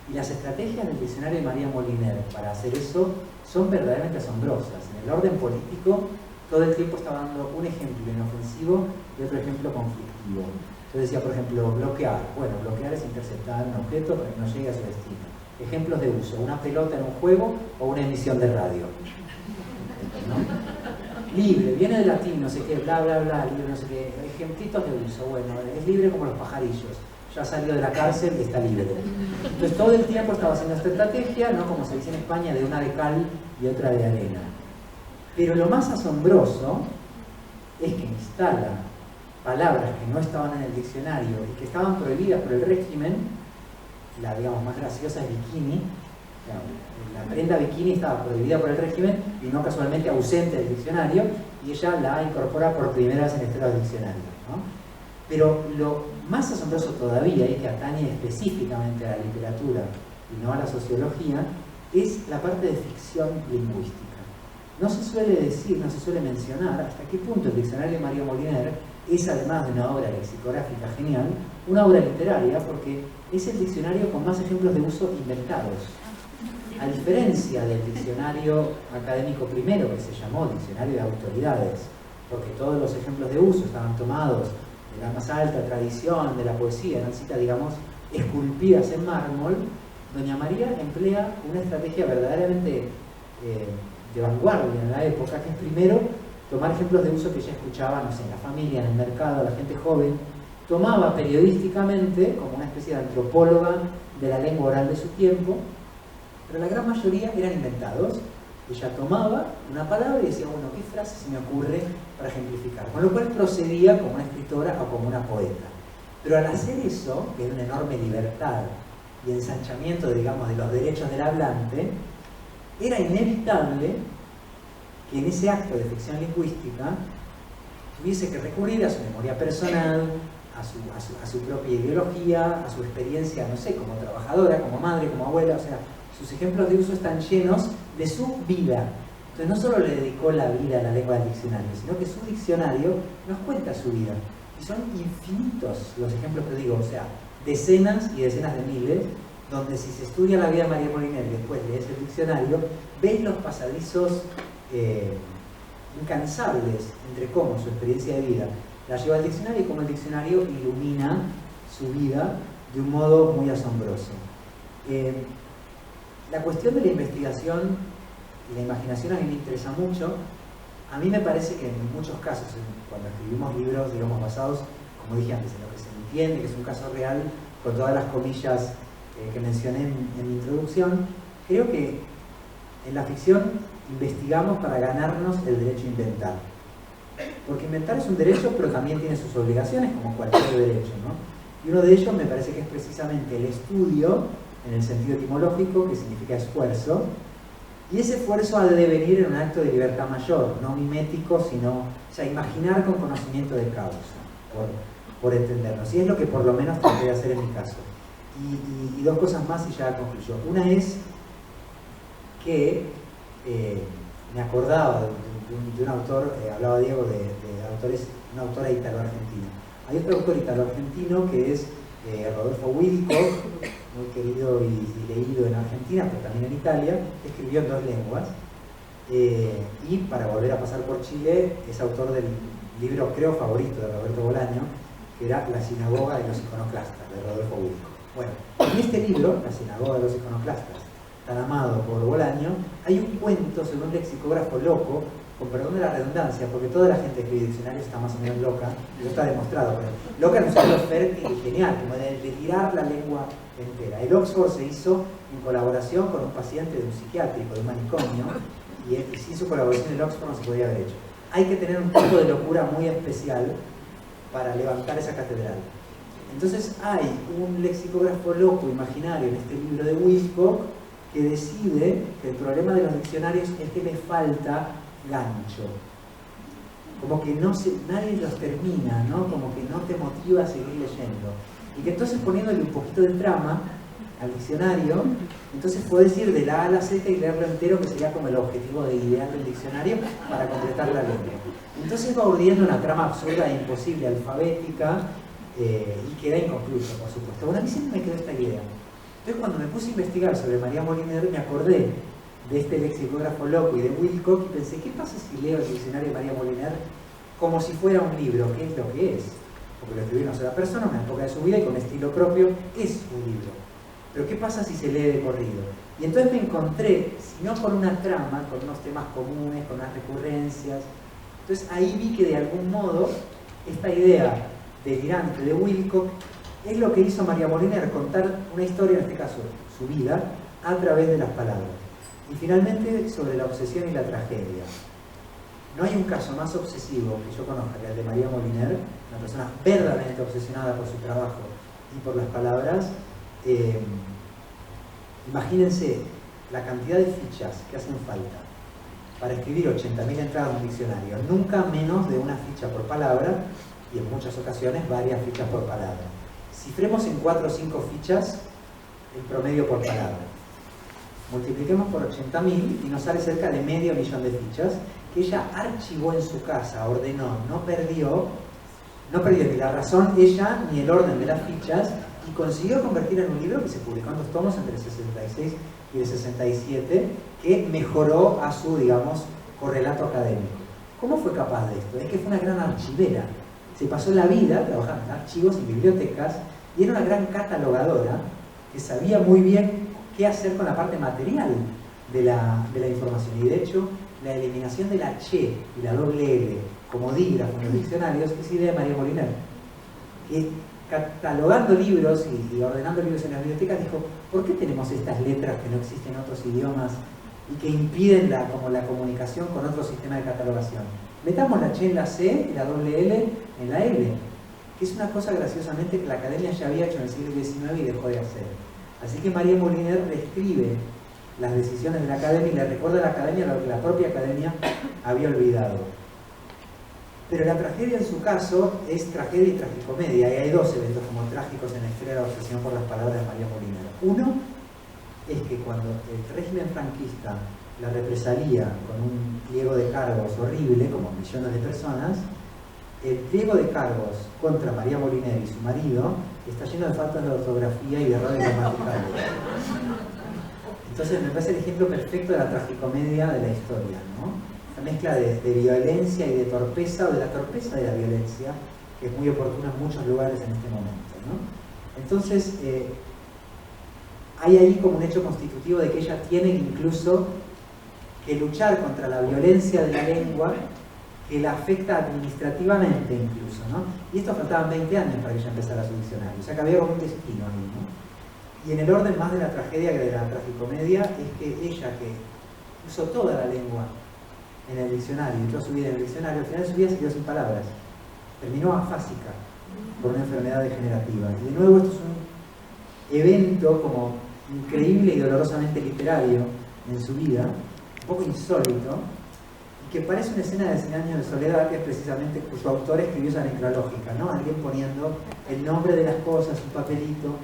Y las estrategias del diccionario de María Moliner para hacer eso son verdaderamente asombrosas. En el orden político, todo el tiempo está dando un ejemplo inofensivo y otro ejemplo conflictivo. Entonces decía, por ejemplo, bloquear. Bueno, bloquear es interceptar un objeto para que no llegue a su destino. Ejemplos de uso: una pelota en un juego o una emisión de radio. ¿No? Libre, viene del latín, no sé qué, bla, bla, bla, libre, no sé qué. Ejemplitos de uso. Bueno, es libre como los pajarillos. Ya salió de la cárcel y está libre. Entonces todo el tiempo estaba haciendo esta estrategia, ¿no? Como se dice en España, de una de cal y otra de arena. Pero lo más asombroso es que instala palabras que no estaban en el diccionario y que estaban prohibidas por el régimen. La, digamos, más graciosa es bikini. La prenda bikini estaba prohibida por el régimen y no casualmente ausente del diccionario, y ella la incorpora por primera vez en este diccionario, ¿no? Pero lo más asombroso todavía, y que atañe específicamente a la literatura y no a la sociología, es la parte de ficción lingüística. No se suele decir, no se suele mencionar hasta qué punto el diccionario de María Moliner es, además de una obra lexicográfica genial, una obra literaria, porque es el diccionario con más ejemplos de uso inventados. A diferencia del diccionario académico primero, que se llamó Diccionario de Autoridades, porque todos los ejemplos de uso estaban tomados de la más alta tradición de la poesía, eran citas, digamos, esculpidas en mármol, Doña María emplea una estrategia verdaderamente de vanguardia en la época, que es primero tomar ejemplos de uso que ya escuchaba, no sé, en la familia, en el mercado, la gente joven, tomaba periodísticamente, como una especie de antropóloga de la lengua oral de su tiempo, pero la gran mayoría eran inventados. Ella tomaba una palabra y decía, bueno, ¿qué frase se me ocurre para ejemplificar? Con lo cual procedía como una escritora o como una poeta. Pero al hacer eso, que era una enorme libertad y ensanchamiento, digamos, de los derechos del hablante, era inevitable que en ese acto de ficción lingüística tuviese que recurrir a su memoria personal, a su propia ideología, a su experiencia, no sé, como trabajadora, como madre, como abuela. O sea, sus ejemplos de uso están llenos de su vida. Entonces no solo le dedicó la vida a la lengua del diccionario, sino que su diccionario nos cuenta su vida. Y son infinitos los ejemplos que digo, o sea, decenas y decenas de miles, donde si se estudia la vida de María Moliner y después lees el diccionario, ves los pasadizos incansables entre cómo su experiencia de vida la lleva al diccionario y cómo el diccionario ilumina su vida de un modo muy asombroso. La cuestión de la investigación y la imaginación a mí me interesa mucho. A mí me parece que en muchos casos, cuando escribimos libros, digamos, basados, como dije antes, en lo que se entiende, que es un caso real, con todas las comillas que mencioné en mi introducción, creo que en la ficción investigamos para ganarnos el derecho a inventar. Porque inventar es un derecho, pero también tiene sus obligaciones, como cualquier derecho, ¿no? Y uno de ellos me parece que es precisamente el estudio, en el sentido etimológico, que significa esfuerzo, y ese esfuerzo ha de devenir en un acto de libertad mayor, no mimético, sino, o sea, imaginar con conocimiento de causa, por entendernos. Y es lo que por lo menos traté de hacer en mi caso. Y dos cosas más y ya concluyo. Una es que me acordaba de un autor, hablaba Diego de autores, una autora italo-argentina. Hay otro autor italo-argentino que es Rodolfo Wilcock, muy querido y leído en Argentina, pero también en Italia, escribió en 2 lenguas. Y para volver a pasar por Chile, es autor del libro, creo, favorito de Roberto Bolaño, que era La sinagoga de los iconoclastas, de Rodolfo Wilcock. Bueno, en este libro, La sinagoga de los iconoclastas, tan amado por Bolaño, hay un cuento sobre un lexicógrafo loco, con perdón de la redundancia, porque toda la gente que escribe diccionarios está más o menos loca, y eso está demostrado, pero loca en un sentido fértil y genial, como de tirar la lengua entera. El Oxford se hizo en colaboración con un paciente de un psiquiátrico, de un manicomio, y sin su colaboración el Oxford no se podría haber hecho. Hay que tener un tipo de locura muy especial para levantar esa catedral. Entonces hay un lexicógrafo loco imaginario en este libro de Wilcock que decide que el problema de los diccionarios es que les falta gancho. Como que nadie los termina, ¿no? Como que no te motiva a seguir leyendo. Y que entonces poniéndole un poquito de trama al diccionario, entonces puedes ir de la A a la Z y leerlo entero, que sería como el objetivo de ideal del diccionario para completar la lengua. Entonces va urdiendo una trama absurda e imposible, alfabética, y queda inconclusa, por supuesto. Bueno, a mí siempre me quedó esta idea. Entonces cuando me puse a investigar sobre María Moliner, me acordé de este lexicógrafo loco y de Wilcock y pensé, ¿qué pasa si leo el diccionario de María Moliner como si fuera un libro? ¿Qué es lo que es? Porque lo escribió una sola persona, en una época de su vida y con estilo propio, es un libro. Pero ¿qué pasa si se lee de corrido? Y entonces me encontré, si no con una trama, con unos temas comunes, con unas recurrencias. Entonces ahí vi que de algún modo esta idea delirante de Wilcock es lo que hizo María Moliner, contar una historia, en este caso su vida, a través de las palabras. Y finalmente sobre la obsesión y la tragedia. No hay un caso más obsesivo que yo conozca que el de María Moliner, una persona verdaderamente obsesionada por su trabajo y por las palabras. Imagínense la cantidad de fichas que hacen falta para escribir 80.000 entradas en un diccionario, nunca menos de una ficha por palabra y en muchas ocasiones varias fichas por palabra. Cifremos en 4 o 5 fichas el promedio por palabra. Multipliquemos por 80.000 y nos sale cerca de medio millón de fichas que ella archivó en su casa, ordenó, no perdió ni la razón ella ni el orden de las fichas y consiguió convertir en un libro que se publicó en 2 tomos entre el 66 y el 67 que mejoró a su, digamos, correlato académico. ¿Cómo fue capaz de esto? Es que fue una gran archivera. Se pasó la vida trabajando en archivos y bibliotecas y era una gran catalogadora que sabía muy bien qué hacer con la parte material de la información. Y de hecho, la eliminación de la che y la doble L como dígrafo en los diccionarios es idea de María Moliner, que catalogando libros y ordenando libros en las bibliotecas dijo, ¿por qué tenemos estas letras que no existen en otros idiomas y que impiden la comunicación con otro sistema de catalogación? Metamos la che en la C y la doble L en la L, que es una cosa graciosamente que la academia ya había hecho en el siglo XIX y dejó de hacer. Así que María Moliner reescribe las decisiones de la academia y le recuerda a la academia lo que la propia academia había olvidado. Pero la tragedia en su caso es tragedia y tragicomedia, y hay 2 eventos como trágicos en la historia de la obsesión por las palabras de María Moliner. Uno es que cuando el régimen franquista la represalía con un pliego de cargos horrible, como millones de personas, el pliego de cargos contra María Moliner y su marido está lleno de faltas de ortografía y de errores gramaticales. Entonces me parece el ejemplo perfecto de la tragicomedia de la historia, ¿no? La mezcla de violencia y de torpeza, o de la torpeza de la violencia, que es muy oportuna en muchos lugares en este momento, ¿no? Entonces, hay ahí como un hecho constitutivo de que ella tiene incluso que luchar contra la violencia de la lengua que la afecta administrativamente incluso, ¿no? Y esto faltaban 20 años para que ella empezara su diccionario, o sea que había como un destino ahí, ¿no? Y en el orden más de la tragedia que de la tragicomedia es que ella, que usó toda la lengua en el diccionario y toda su vida en el diccionario, al final de su vida se quedó sin palabras, terminó afásica por una enfermedad degenerativa. Y de nuevo esto es un evento como increíble y dolorosamente literario en su vida, un poco insólito, y que parece una escena de 100 años de soledad, que es precisamente cuyo autor escribió esa necrológica, ¿no? Alguien poniendo el nombre de las cosas, un papelito.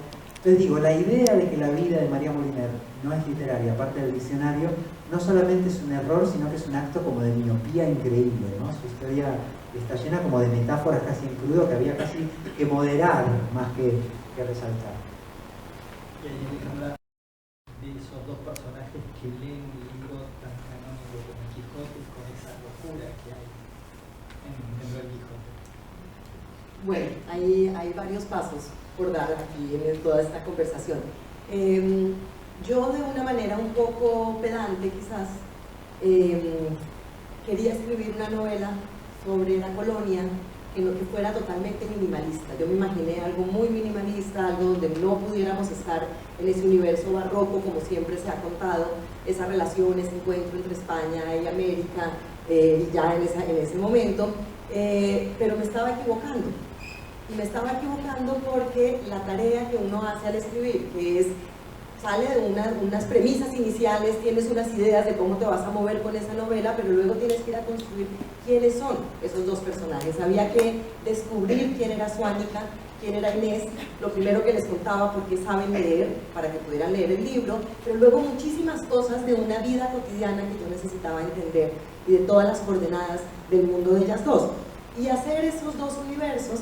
Entonces digo, la idea de que la vida de María Moliner no es literaria, aparte del diccionario, no solamente es un error, sino que es un acto como de miopía increíble, ¿no? Su historia está llena como de metáforas casi en crudo que había casi que moderar más que resaltar. Y ahí habla de esos dos personajes que leen un libro tan canónico como el Quijote con esa locura que hay dentro del Quijote. Bueno, hay varios pasos por dar aquí en toda esta conversación. Yo de una manera un poco pedante quizás quería escribir una novela sobre la colonia en lo que fuera totalmente minimalista. Yo me imaginé algo muy minimalista, algo donde no pudiéramos estar en ese universo barroco como siempre se ha contado, esa relación, ese encuentro entre España y América, y ya en ese momento, pero me estaba equivocando. Y me estaba equivocando porque la tarea que uno hace al escribir, que es, sale de unas premisas iniciales, tienes unas ideas de cómo te vas a mover con esa novela, pero luego tienes que ir a construir quiénes son esos dos personajes. Había que descubrir quién era Suánica, quién era Inés, lo primero que les contaba porque saben leer, para que pudieran leer el libro, pero luego muchísimas cosas de una vida cotidiana que yo necesitaba entender y de todas las coordenadas del mundo de ellas dos. Y hacer esos dos universos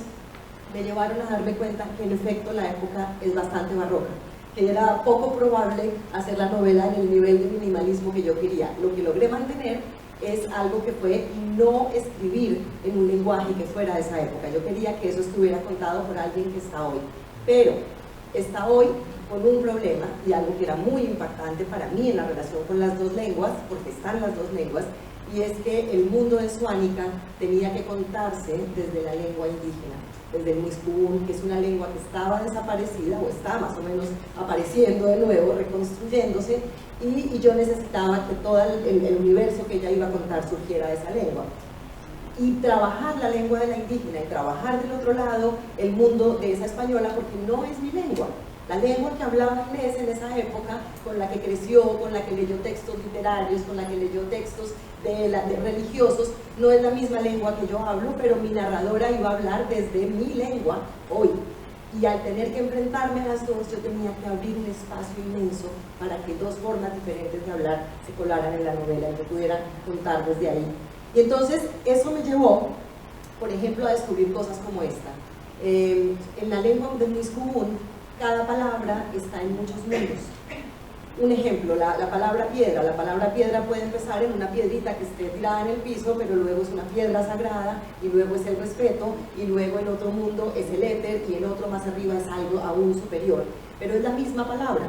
me llevaron a darme cuenta que en efecto la época es bastante barroca, que era poco probable hacer la novela en el nivel de minimalismo que yo quería. Lo que logré mantener es algo que fue no escribir en un lenguaje que fuera de esa época. Yo quería que eso estuviera contado por alguien que está hoy, pero está hoy con un problema y algo que era muy impactante para mí en la relación con las dos lenguas, porque están las dos lenguas, y es que el mundo de Suánica tenía que contarse desde la lengua indígena, desde el Muiscún, que es una lengua que estaba desaparecida o está más o menos apareciendo de nuevo, reconstruyéndose, y yo necesitaba que todo el universo que ella iba a contar surgiera de esa lengua. Y trabajar la lengua de la indígena y trabajar del otro lado el mundo de esa española, porque no es mi lengua. La lengua que hablaba Inés en esa época, con la que creció, con la que leyó textos literarios, con la que leyó textos de religiosos, no es la misma lengua que yo hablo, pero mi narradora iba a hablar desde mi lengua hoy. Y al tener que enfrentarme a las dos, yo tenía que abrir un espacio inmenso para que dos formas diferentes de hablar se colaran en la novela y me pudieran contar desde ahí. Y entonces eso me llevó, por ejemplo, a descubrir cosas como esta. En la lengua de Muiscún, cada palabra está en muchos mundos. Un ejemplo, la palabra piedra puede empezar en una piedrita que esté tirada en el piso, pero luego es una piedra sagrada, y luego es el respeto, y luego en otro mundo es el éter, y en otro más arriba es algo aún superior, pero es la misma palabra.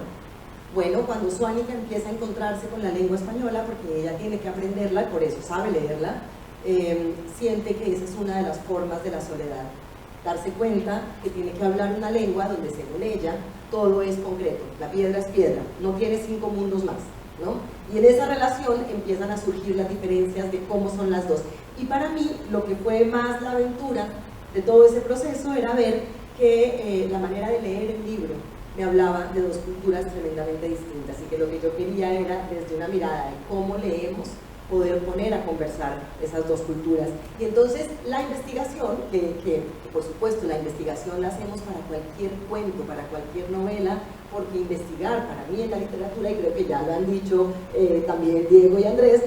Bueno, cuando Suánica empieza a encontrarse con la lengua española, porque ella tiene que aprenderla, y por eso sabe leerla, siente que esa es una de las formas de la soledad. Darse cuenta que tiene que hablar una lengua donde, según ella, todo es concreto, la piedra es piedra, no tiene 5 mundos más, ¿no? Y en esa relación empiezan a surgir las diferencias de cómo son las dos. Y para mí, lo que fue más la aventura de todo ese proceso era ver que la manera de leer el libro me hablaba de dos culturas tremendamente distintas, y que lo que yo quería era, desde una mirada de cómo leemos, poder poner a conversar esas dos culturas. Y entonces la investigación, que por supuesto la investigación la hacemos para cualquier cuento, para cualquier novela, porque investigar para mí en la literatura, y creo que ya lo han dicho también Diego y Andrés,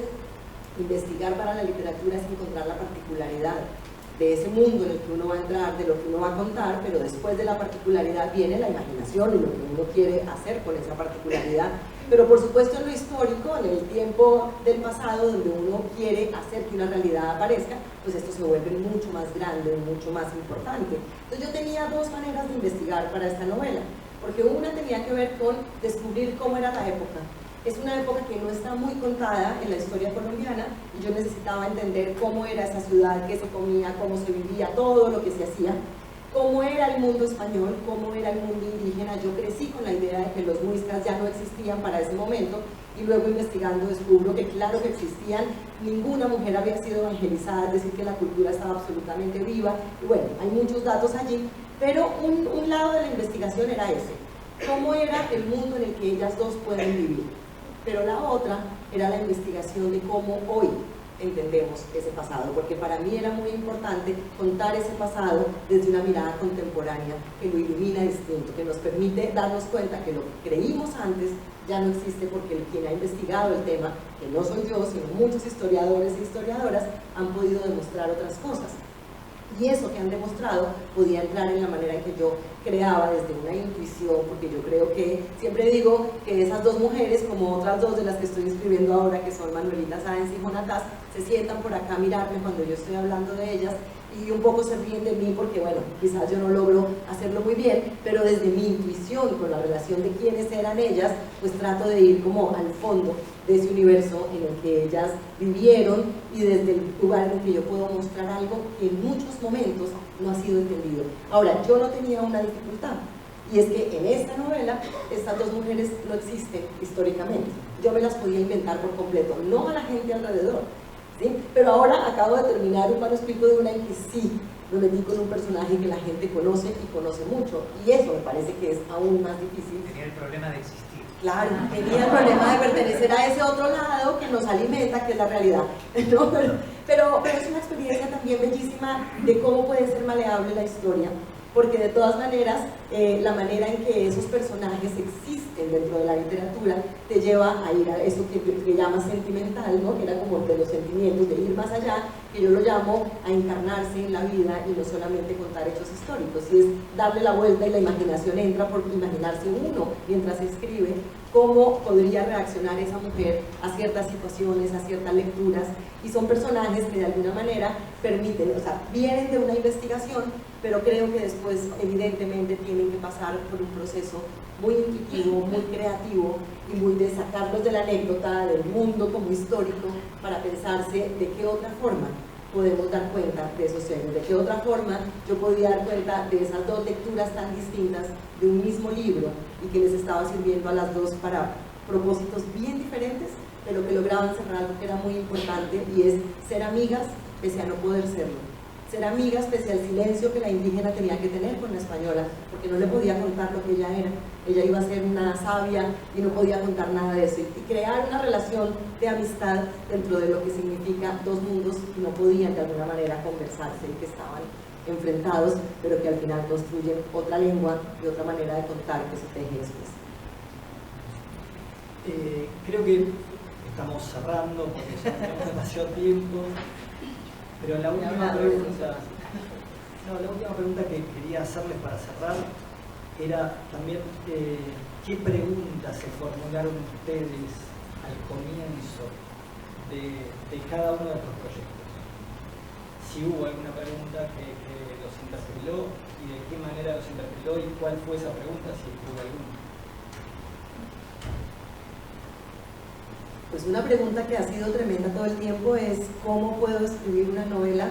investigar para la literatura es encontrar la particularidad de ese mundo en el que uno va a entrar, de lo que uno va a contar, pero después de la particularidad viene la imaginación y lo que uno quiere hacer con esa particularidad. Pero por supuesto en lo histórico, en el tiempo del pasado, donde uno quiere hacer que una realidad aparezca, pues esto se vuelve mucho más grande, mucho más importante. Entonces yo tenía dos maneras de investigar para esta novela, porque una tenía que ver con descubrir cómo era la época. Es una época que no está muy contada en la historia colombiana, y yo necesitaba entender cómo era esa ciudad, qué se comía, cómo se vivía, todo lo que se hacía, cómo era el mundo español, cómo era el mundo indígena. Yo crecí con la idea de que los muiscas ya no existían para ese momento, y luego investigando descubro que claro que existían, ninguna mujer había sido evangelizada, es decir, que la cultura estaba absolutamente viva, y bueno, hay muchos datos allí, pero un lado de la investigación era ese, cómo era el mundo en el que ellas dos pueden vivir. Pero la otra era la investigación de cómo hoy entendemos ese pasado, porque para mí era muy importante contar ese pasado desde una mirada contemporánea que lo ilumina distinto, que nos permite darnos cuenta que lo que creímos antes ya no existe, porque quien ha investigado el tema, que no soy yo, sino muchos historiadores e historiadoras, han podido demostrar otras cosas. Y eso que han demostrado podía entrar en la manera en que yo creaba desde una intuición, porque yo creo que, siempre digo que esas dos mujeres, como otras dos de las que estoy escribiendo ahora, que son Manuelita Sáenz y Jonatás, se sientan por acá a mirarme cuando yo estoy hablando de ellas, y un poco se ríen de mí porque, bueno, quizás yo no logro hacerlo muy bien, pero desde mi intuición, con la relación de quiénes eran ellas, pues trato de ir como al fondo de ese universo en el que ellas vivieron y desde el lugar en el que yo puedo mostrar algo que en muchos momentos no ha sido entendido. Ahora, yo no tenía una dificultad, y es que en esta novela estas dos mujeres no existen históricamente. Yo me las podía inventar por completo, no a la gente alrededor, ¿sí? Pero ahora acabo de terminar un manuscrito de una en que sí me metí con un personaje que la gente conoce y conoce mucho, y eso me parece que es aún más difícil. Tenía el problema de existir. Claro, tenía el problema de pertenecer a ese otro lado que nos alimenta, que es la realidad, ¿no? Pero es una experiencia también bellísima de cómo puede ser maleable la historia, porque de todas maneras la manera en que esos personajes existen dentro de la literatura te lleva a ir a eso que llamas sentimental, ¿no? Que era como de los sentimientos, de ir más allá, que yo lo llamo a encarnarse en la vida y no solamente contar hechos históricos, y es darle la vuelta y la imaginación entra por imaginarse uno mientras escribe cómo podría reaccionar esa mujer a ciertas situaciones, a ciertas lecturas, y son personajes que de alguna manera permiten, o sea, vienen de una investigación, pero creo que después evidentemente tienen que pasar por un proceso muy intuitivo, muy creativo y muy de sacarlos de la anécdota, del mundo como histórico, para pensarse de qué otra forma podemos dar cuenta de esos hechos, de qué otra forma yo podía dar cuenta de esas dos lecturas tan distintas de un mismo libro y que les estaba sirviendo a las dos para propósitos bien diferentes, pero que lograban cerrar algo que era muy importante, y es ser amigas pese a no poder serlo. Ser amigas pese al silencio que la indígena tenía que tener con la española, porque no le podía contar lo que ella era. Ella iba a ser una sabia y no podía contar nada de eso. Y crear una relación de amistad dentro de lo que significa dos mundos que no podían de alguna manera conversarse y que estaban enfrentados, pero que al final construyen otra lengua y otra manera de contar que se teje después. Creo que estamos cerrando porque ya tenemos demasiado tiempo. Pero la última pregunta que quería hacerles para cerrar era también qué preguntas se formularon ustedes al comienzo de cada uno de estos proyectos. Si hubo alguna pregunta que los interpeló y de qué manera los interpeló y cuál fue esa pregunta, si hubo alguna. Pues una pregunta que ha sido tremenda todo el tiempo es ¿cómo puedo escribir una novela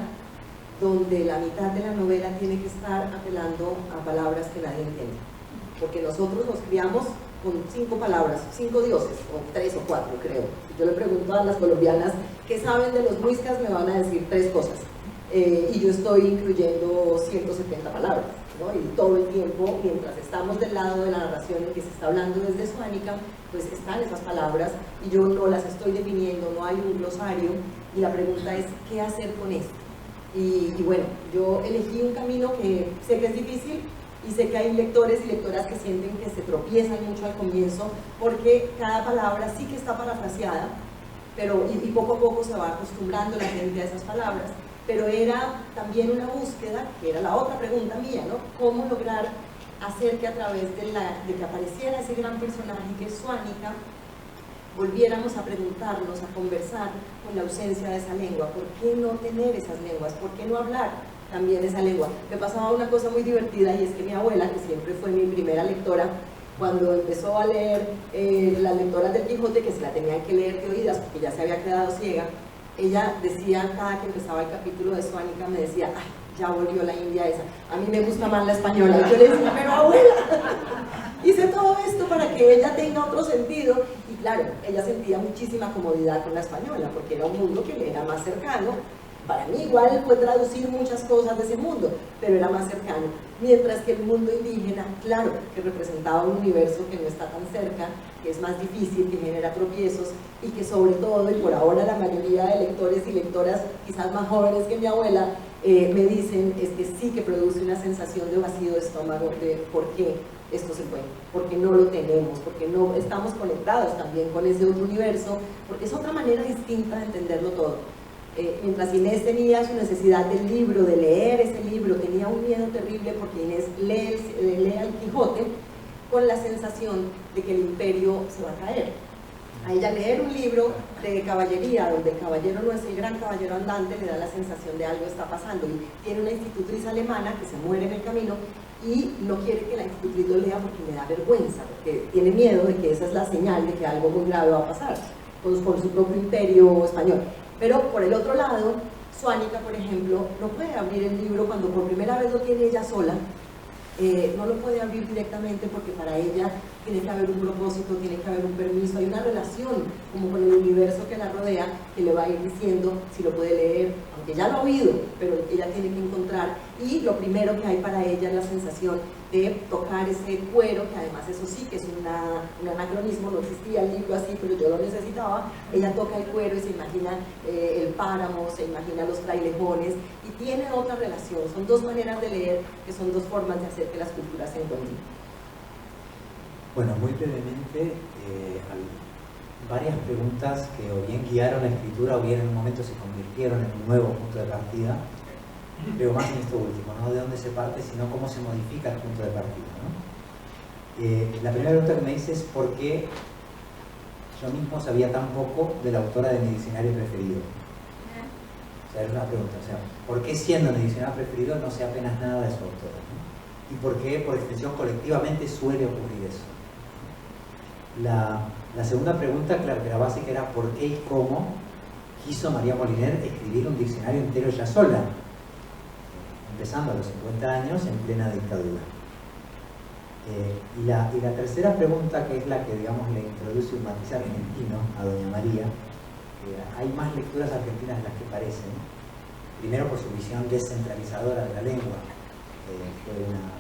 donde la mitad de la novela tiene que estar apelando a palabras que nadie entiende? Porque nosotros nos criamos con 5 palabras, 5 dioses, o 3 o 4 creo. Si yo le pregunto a las colombianas qué saben de los muiscas, me van a decir 3 cosas. Y yo estoy incluyendo 170 palabras, ¿no? Y todo el tiempo, mientras estamos del lado de la narración en que se está hablando desde Suánica, pues están esas palabras y yo no las estoy definiendo, no hay un glosario, y la pregunta es ¿qué hacer con esto? Y bueno, yo elegí un camino que sé que es difícil y sé que hay lectores y lectoras que sienten que se tropiezan mucho al comienzo porque cada palabra sí que está parafraseada, pero y poco a poco se va acostumbrando la gente a esas palabras. Pero era también una búsqueda, que era la otra pregunta mía, ¿no? ¿Cómo lograr hacer que a través de que apareciera ese gran personaje que es Suánica, volviéramos a preguntarnos, a conversar con la ausencia de esa lengua? ¿Por qué no tener esas lenguas? ¿Por qué no hablar también esa lengua? Me pasaba una cosa muy divertida, y es que mi abuela, que siempre fue mi primera lectora, cuando empezó a leer las lectoras del Quijote, que se la tenían que leer de oídas porque ya se había quedado ciega, ella decía, cada que empezaba el capítulo de Suánica, me decía, ay, ya volvió la india esa, a mí me gusta más la española. Y yo le decía, pero abuela, hice todo esto para que ella tenga otro sentido. Y claro, ella sentía muchísima comodidad con la española, porque era un mundo que le era más cercano, para mí igual fue traducir muchas cosas de ese mundo, pero era más cercano. Mientras que el mundo indígena, claro, que representaba un universo que no está tan cerca, que es más difícil, que genera tropiezos y que sobre todo, y por ahora la mayoría de lectores y lectoras quizás más jóvenes que mi abuela, me dicen es que sí que produce una sensación de vacío de estómago, de por qué esto se fue, porque no lo tenemos, porque no estamos conectados también con ese otro universo, porque es otra manera distinta de entenderlo todo. Mientras Inés tenía su necesidad del libro, de leer ese libro, tenía un miedo terrible porque Inés lee al Quijote con la sensación de que el imperio se va a caer. A ella leer un libro de caballería, donde el caballero no es el gran caballero andante, le da la sensación de algo está pasando. Y tiene una institutriz alemana que se muere en el camino y no quiere que la institutriz lo lea porque le da vergüenza, porque tiene miedo de que esa es la señal de que algo muy grave va a pasar con su propio imperio español. Pero por el otro lado, Suánica, por ejemplo, no puede abrir el libro cuando por primera vez lo tiene ella sola, no lo puede abrir directamente porque para ella tiene que haber un propósito, tiene que haber un permiso, hay una relación como con el universo que la rodea que le va a ir diciendo si lo puede leer, aunque ya lo ha oído, pero ella tiene que encontrar, y lo primero que hay para ella es la sensación de tocar ese cuero, que además eso sí que es un anacronismo, no existía el libro así, pero yo lo necesitaba. Ella toca el cuero y se imagina el páramo, se imagina los frailejones, y tiene otra relación. Son dos maneras de leer, que son dos formas de hacer que las culturas se encuentren. Bueno, muy brevemente, varias preguntas que o bien guiaron la escritura o bien en un momento se convirtieron en un nuevo punto de partida. Pero más en esto último, no de dónde se parte, sino cómo se modifica el punto de partida, ¿no? La primera pregunta que me dice es por qué yo mismo sabía tan poco de la autora de mi diccionario preferido. O sea, es una pregunta, o sea, ¿por qué siendo mi diccionario preferido no sé apenas nada de su autora, ¿no? Y por qué, por extensión, colectivamente suele ocurrir eso. La segunda pregunta, claro, que la básica era ¿por qué y cómo quiso María Moliner escribir un diccionario entero ella sola? Empezando a los 50 años en plena dictadura. Y la tercera pregunta, que es la que digamos le introduce un matiz argentino a doña María, hay más lecturas argentinas de las que parecen. Primero por su visión descentralizadora de la lengua, fue una,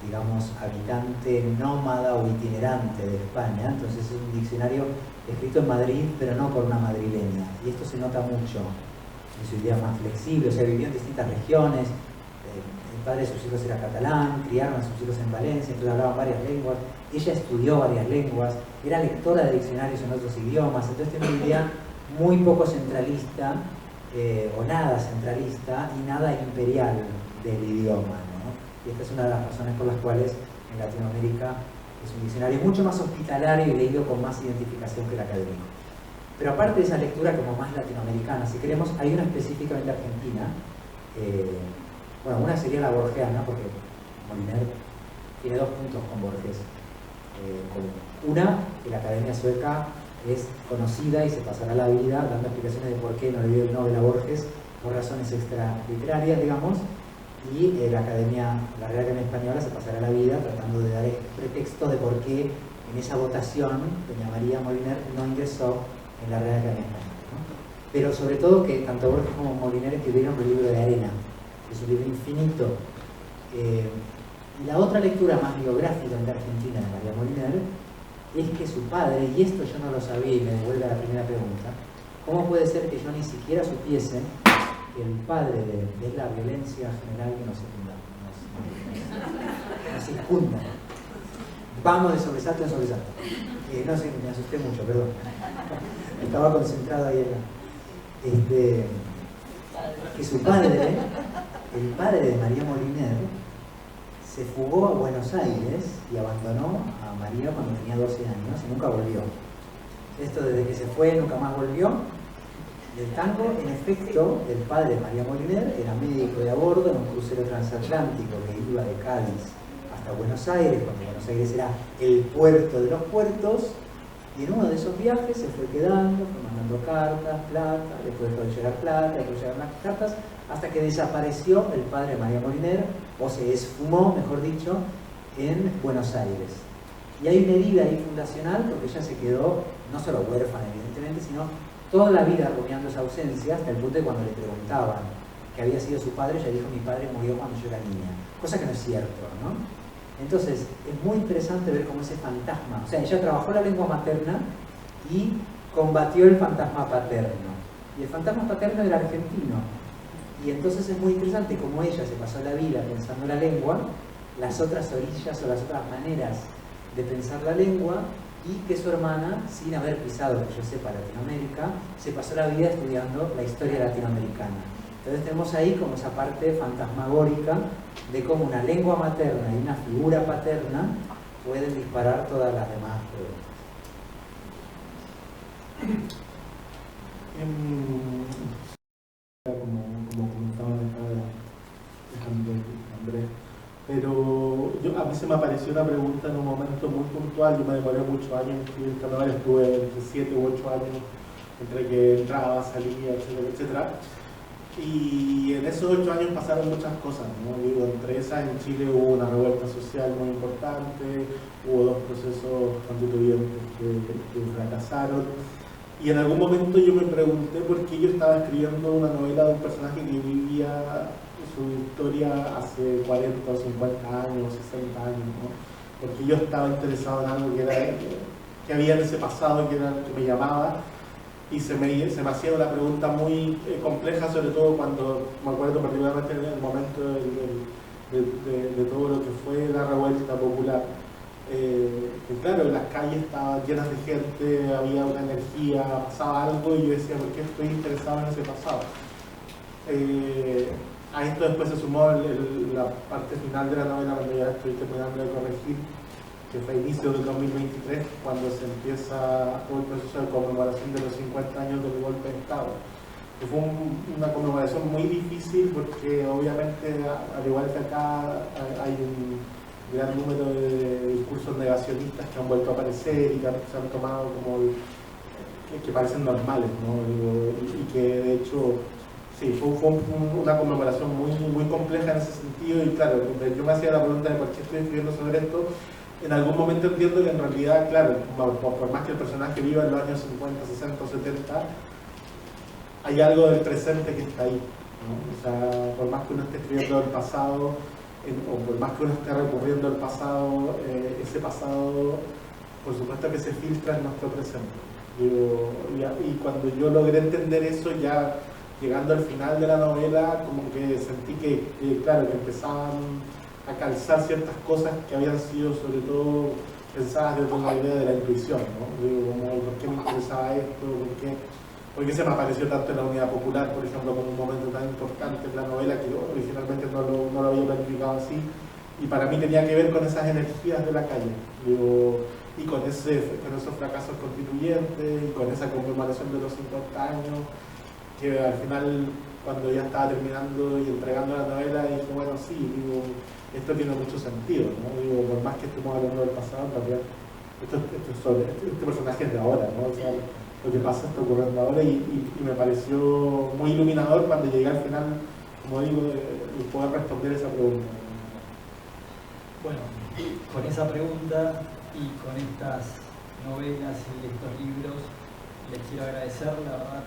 digamos, habitante nómada o itinerante de España, entonces es un diccionario escrito en Madrid, pero no por una madrileña, y esto se nota mucho en su idea más flexible, o sea, vivió en distintas regiones. El padre de sus hijos era catalán, criaron a sus hijos en Valencia, entonces hablaban varias lenguas, ella estudió varias lenguas, era lectora de diccionarios en otros idiomas, entonces tiene una idea muy poco centralista, o nada centralista y nada imperial del idioma, ¿no? Y esta es una de las razones por las cuales en Latinoamérica es un diccionario mucho más hospitalario y leído con más identificación que el académico. Pero aparte de esa lectura como más latinoamericana, si queremos, hay una específicamente argentina. Bueno, una sería la borgiana, porque Moliner tiene dos puntos con Borges. Una, que la Academia Sueca es conocida y se pasará la vida dando explicaciones de por qué no le dio el Nobel a Borges por razones extraliterarias, digamos, y la Real Academia Española se pasará la vida tratando de dar pretexto de por qué en esa votación doña María Moliner no ingresó en la Real Academia Española, ¿no? Pero sobre todo que tanto Borges como Moliner escribieron el libro de Arena, que es un libro infinito. Y la otra lectura más biográfica en la Argentina de María Moliner es que su padre, y esto yo no lo sabía y me devuelve a la primera pregunta, ¿cómo puede ser que yo ni siquiera supiese que el padre de la violencia general que nos circunda? Vamos de sobresalto en sobresalto. No sé, me asusté mucho, perdón. Estaba concentrado ahí en que su padre, el padre de María Moliner, se fugó a Buenos Aires y abandonó a María cuando tenía 12 años y nunca volvió. Esto desde que se fue nunca más volvió. El tango, en efecto, el padre de María Moliner era médico de a bordo en un crucero transatlántico que iba de Cádiz hasta Buenos Aires, cuando Buenos Aires era el puerto de los puertos, y en uno de esos viajes se fue quedando, fue mandando cartas, plata, después dejó de llegar plata, dejó de llegar más cartas, hasta que desapareció el padre de María Moliner, o se esfumó, mejor dicho, en Buenos Aires. Y hay una herida ahí fundacional, porque ella se quedó no solo huérfana, evidentemente, sino toda la vida rumiando esa ausencia, hasta el punto de cuando le preguntaban que había sido su padre, ella dijo: mi padre murió cuando yo era niña, cosa que no es cierto, ¿no? Entonces, es muy interesante ver cómo ese fantasma, o sea, ella trabajó la lengua materna y combatió el fantasma paterno, y el fantasma paterno era argentino, y entonces es muy interesante cómo ella se pasó la vida pensando la lengua, las otras orillas o las otras maneras de pensar la lengua, y que su hermana, sin haber pisado, que yo sepa, Latinoamérica, se pasó la vida estudiando la historia latinoamericana. Entonces tenemos ahí como esa parte fantasmagórica de cómo una lengua materna y una figura paterna pueden disparar todas las demás preguntas. Como comentaba Andrés, pero a mí se me apareció una pregunta en un momento muy puntual. Yo me demoré muchos años en escribir el carnaval, estuve entre 7 u 8 años entre que entraba, salía, etcétera, etcétera. Y en esos 8 años pasaron muchas cosas, ¿no? Digo, entre esas en Chile hubo una revuelta social muy importante, hubo 2 procesos constituyentes que fracasaron. Y en algún momento yo me pregunté por qué yo estaba escribiendo una novela de un personaje que vivía su historia hace 40 o 50 años, 60 años, ¿no? Porque yo estaba interesado en algo que había en ese pasado que me llamaba, y se me hacía una pregunta muy compleja, sobre todo cuando me acuerdo particularmente en el momento de todo lo que fue la revuelta popular. Que claro, las calles estaban llenas de gente, había una energía, pasaba algo, y yo decía: ¿por qué estoy interesado en ese pasado? A esto después se sumó la parte final de la novela, cuando ya estoy terminando de corregir, que fue a inicio del 2023, cuando se empieza todo el proceso de conmemoración de los 50 años del golpe de Estado. Que fue una conmemoración muy difícil porque obviamente, al igual que acá, hay un gran número de discursos negacionistas que han vuelto a aparecer y que se han tomado como que parecen normales, ¿no? Y que de hecho sí, fue una conmemoración muy compleja en ese sentido. Y claro, yo me hacía la pregunta de por qué estoy escribiendo sobre esto. En algún momento entiendo que en realidad, claro, por más que el personaje viva en los años 50, 60 o 70, hay algo del presente que está ahí, ¿no? O sea, por más que uno esté escribiendo el pasado, o por más que uno esté recurriendo al pasado, ese pasado, por supuesto que se filtra en nuestro presente. Y cuando yo logré entender eso, ya llegando al final de la novela, como que sentí que claro, que empezaban a calzar ciertas cosas que habían sido sobre todo pensadas desde una idea de la intuición, ¿no? Como, ¿por qué me interesaba esto? ¿Por qué se me apareció tanto en la Unidad Popular, por ejemplo, como un momento tan importante en la novela que originalmente no lo había planificado así? Y para mí tenía que ver con esas energías de la calle, y con esos fracasos constituyentes, y con esa conmemoración de los 50 años, que al final, cuando ya estaba terminando y entregando la novela, dije: bueno, sí, esto tiene mucho sentido, ¿no? Por más que estemos hablando del pasado, en realidad este personaje es de ahora, ¿no? O sea, lo que pasa está ocurriendo ahora, y me pareció muy iluminador cuando llegué al final, como digo, de poder responder esa pregunta. Bueno, con esa pregunta y con estas novelas y estos libros, les quiero agradecer, la verdad,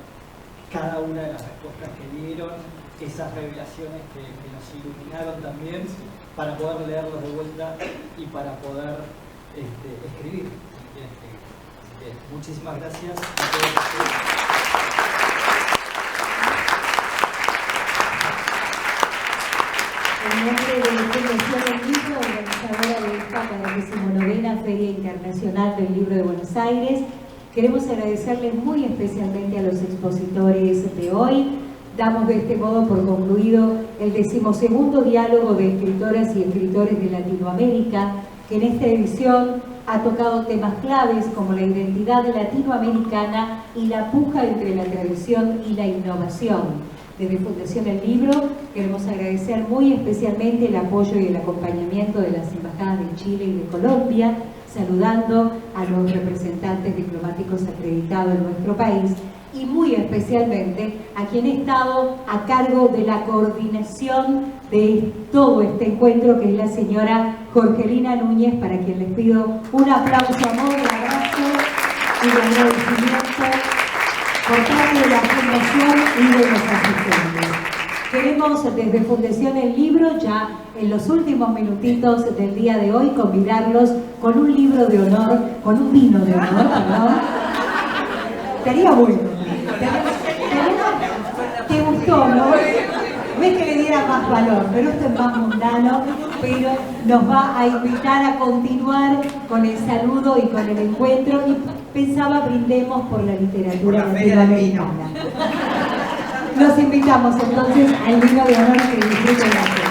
cada una de las respuestas que dieron, esas revelaciones que nos iluminaron también, para poder leerlos de vuelta y para poder escribir. Así que muchísimas gracias a todos ustedes. En nombre de la Fundación del Libro, organizadora de esta 49ª Feria Internacional del Libro de Buenos Aires, queremos agradecerles muy especialmente a los expositores de hoy. Damos de este modo por concluido el 12º diálogo de escritoras y escritores de Latinoamérica, que en esta edición ha tocado temas claves como la identidad latinoamericana y la puja entre la tradición y la innovación. Desde Fundación del Libro queremos agradecer muy especialmente el apoyo y el acompañamiento de las embajadas de Chile y de Colombia, saludando a los representantes diplomáticos acreditados en nuestro país, y muy especialmente a quien ha estado a cargo de la coordinación de todo este encuentro, que es la señora Jorgelina Núñez, para quien les pido un aplauso a modo de abrazo y de agradecimiento por parte de la Fundación y de los asistentes. Queremos desde Fundación El Libro, ya en los últimos minutitos del día de hoy, convidarlos con un libro de honor, con un vino de honor, perdón. Estaría bueno. ¿Te gustó, no? Ves que le diera más valor, pero esto es más mundano, pero nos va a invitar a continuar con el saludo y con el encuentro, y pensaba brindemos por la literatura latinoamericana. Los invitamos entonces al vino de honor que disfruten la